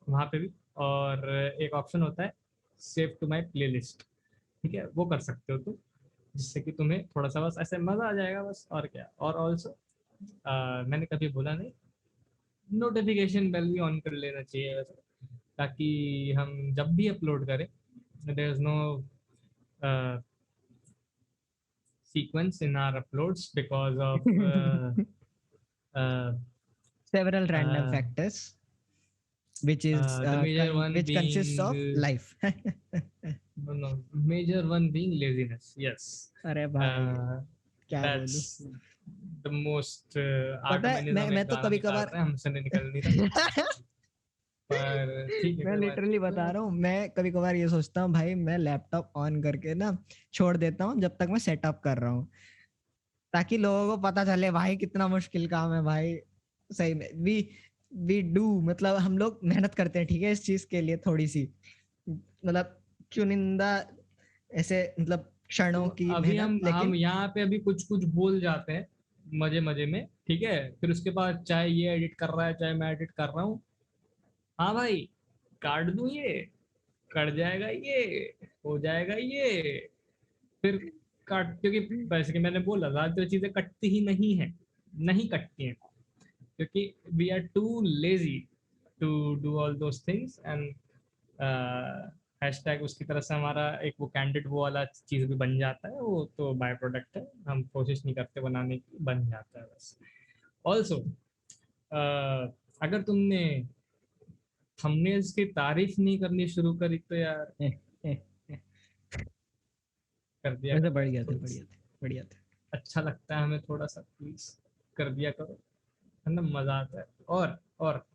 वहाँ पे भी, और एक ऑप्शन होता है save to my playlist, ठीक है, वो कर सकते हो तुम, जिससे कि तुम्हें थोड़ा सा बस ऐसे मजा आ जाएगा बस, और क्या। और ऑल्सो मैंने कभी बोला नहीं, नोटिफिकेशन बेल भी ऑन कर लेना चाहिए वैसे, ताकि हम जब भी अपलोड करें, there is no sequence in our uploads because of uh, several random uh, factors which is the major one which consists being of life. no, no, major one being laziness, yes. अरे भाई uh, क्या बोलूं। that's the most पता आठ है महीने से हम मैं एक तो गाना कभी निकाल कभार रहे हैं, हमसे नहीं निकल नहीं रहा। पर ठीक है, मैं लिटरली बता रहा हूँ, मैं कभी कभार ये सोचता हूँ भाई मैं लैपटॉप ऑन करके ना छोड़ देता हूँ जब तक मैं सेटअप कर रहा हूँ, ताकि लोगों को पता चले भाई कितना मुश्किल काम है भाई। सही में वी डू, मतलब हम लोग मेहनत करते हैं ठीक है इस चीज के लिए, थोड़ी सी मतलब चुनिंदा ऐसे मतलब क्षणों तो की अभी मेहनत, हम लेकिन यहाँ पे अभी कुछ कुछ बोल जाते हैं मजे मजे में, ठीक है, फिर उसके बाद चाहे ये एडिट कर रहा है चाहे मैं एडिट कर रहा हूँ, हाँ भाई काट दूं ये, कट जाएगा ये, हो जाएगा ये, फिर काट, क्योंकि वैसे कि मैंने बोला ज्यादातर चीजें कटती ही नहीं है, नहीं कटती हैं, क्योंकि we are too lazy to do all those things and hashtag उसकी तरह से हमारा एक वो कैंडिड वो वाला चीज भी बन जाता है, वो तो बाय प्रोडक्ट है, हम कोशिश नहीं करते बनाने की, बन जाता है बस। ऑल्सो अगर तुमने थंबनेल्स की तारीफ नहीं करनी शुरू करी तो यार कर दिया वैसे करो यार, बढ़िया थे, थोड़ी बढ़िया सी थे, बढ़िया थे। अच्छा लगता है हमें, थोड़ा सा प्लीज कर दिया करो, है ना, मजा आता है। और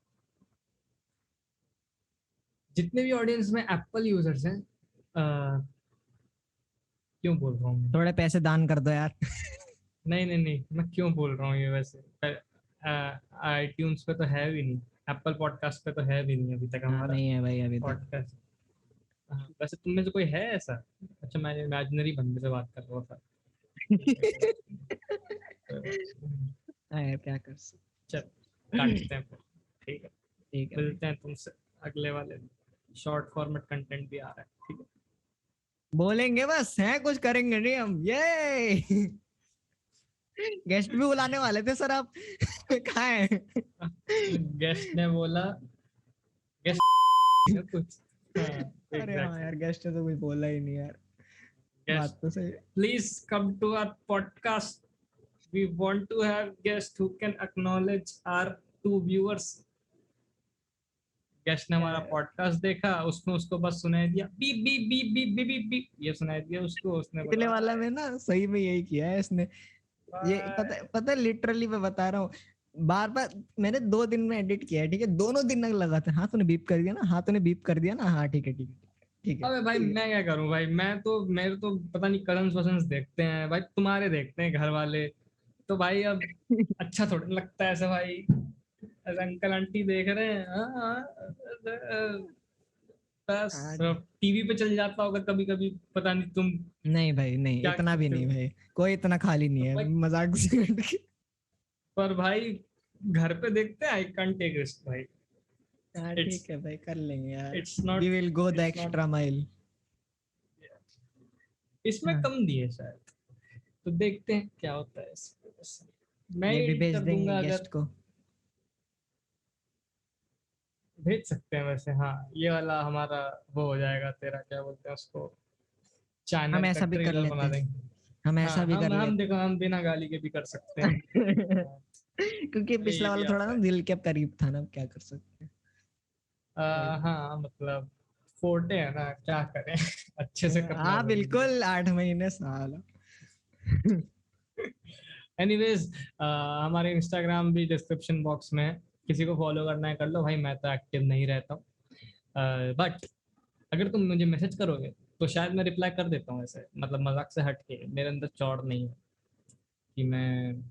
जितने भी ऑडियंस में एप्पल यूजर्स हैं, क्यों बोल रहा हूँ मैं, थोड़े पैसे दान कर दो यार। नहीं नहीं नहीं, मैं क्यों बोल रहा हूँ ये, वैसे आईट्यून्स पे तो है भी नहीं, एप्पल पॉडकास्ट पे तो है भी नहीं अभी तक हाँ हमारा नहीं है भाई अभी तक। पॉडकास्ट। वैसे तुम में से कोई है ऐसा? अच्छा, मैं इमेजिनरी बंदे से बात कर रहा था। हाँ यार क्या कर चल सकते। काटते हैं फिर, ठीक है, ठीक है भाई। मिलते हैं तुमसे अगले वाले शॉर्ट फॉर्मेट कंटेंट भी आ रहा है, ठीक है। बोलेंगे बस, हैं कुछ करेंगे नहीं हम, ये गेस्ट भी बुलाने वाले थे सर आप कहाँ है? गेस्ट ने बोला, गेस्ट कुछ, हाँ अरे हाँ एग्जैक्टली, यार गेस्ट ने तो कुछ बोला ही नहीं यार। गेस्ट बात तो सही है। Please come to our podcast, we want to have guests who can acknowledge our two viewers। Guest ने हमारा पॉडकास्ट देखा, उसने उसको बस सुनाई दिया beep beep beep beep beep beep beep, ये सुनाई दिया उसको, उसने बोला पिछले वाला में ना सही में यही किया है इसने। ये "बाय।" पता लिटरली मैं बता रहा हूँ, बार बार मैंने 2 दिन में एडिट किया है ठीक है, दोनों दिन लगा था, हाँ तूने बीप कर दिया ना, हाँ तूने बीप कर दिया ना, हाँ ठीक है ठीक है ठीक है अबे भाई ठीक है। मैं क्या करूं भाई, मैं तो मेरे तो पता नहीं कजन्स वजन्स देखते हैं भाई, तुम्हारे देखते हैं घर वाले, तो भाई अब अच्छा थोड़ा ना लगता है ऐसा भाई, ऐसे अंकल आंटी देख रहे हैं, हाँ हाँ, बस हाँ, टीवी पे चल जाता होगा कभी कभी, पता नहीं तुम नहीं भाई नहीं, क्या इतना भी करते नहीं हो, भाई, कोई इतना खाली नहीं तो है भाई, मजाक से हट के। पर भाई घर पे देखते हैं, आई कांट टेक रिस्क भाई, हाँ इट्स ठीक है भाई कर लेंगे यार। It's we not, will go the it's not, extra mile. इसमें हाँ कम दिए शायद, तो देखते हैं क्या होता है इसकी वजह से, मैं ये ही भी एडिट भेज कर देंगे दूंगा अगर, गेस्ट को। भेज सकते हैं वैसे, हाँ ये वाला हमारा वो हो जाएगा, तेरा क्या बोलते हैं उसको, हम चैनल का ऐसा भी कर ट्रेलर लेते बना हैं, देंगे। हम हाँ ऐसा भी कर हम लेते देखो, हम बिना गाली के भी कर सकते हैं। हैं। हाँ, क्योंकि ये पिछला भी वाला थोड़ा आता ना है। दिल के करीब था ना, अब क्या कर सकते हैं। वही। हाँ मतलब फोटे है ना, क्या करें अच्छे से करना हाँ जरूरी है। बिल्कुल 8 महीने साल। एनीवेज, हमारे इंस्टाग्राम भी डिस्क्रिप्शन बॉक्स में है, किसी को फॉलो करना है कर लो भाई, मैं तो एक्टिव नहीं रहता हूँ, बट अगर तुम मुझे मैसेज करोगे तो शायद मैं रिप्लाई कर देता हूँ, ऐसे मतलब मजाक से हट के, मेरे अंदर चौड़ नहीं है कि मैं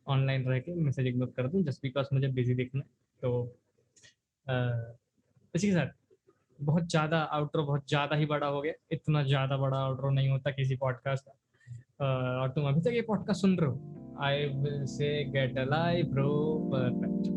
ऑनलाइन रह के मैसेज इग्नोर कर दूं जस्ट बिकॉज मुझे बिजी दिखना है। तो इसी के साथ बहुत ज़्यादा आउटरो, बहुत ज़्यादा ही बड़ा हो गया, इतना ज़्यादा बड़ा आउटरो नहीं होता किसी पॉडकास्ट का, और तुम अभी तक ये पॉडकास्ट सुन रहे हो, I will say get a life bro, perfect.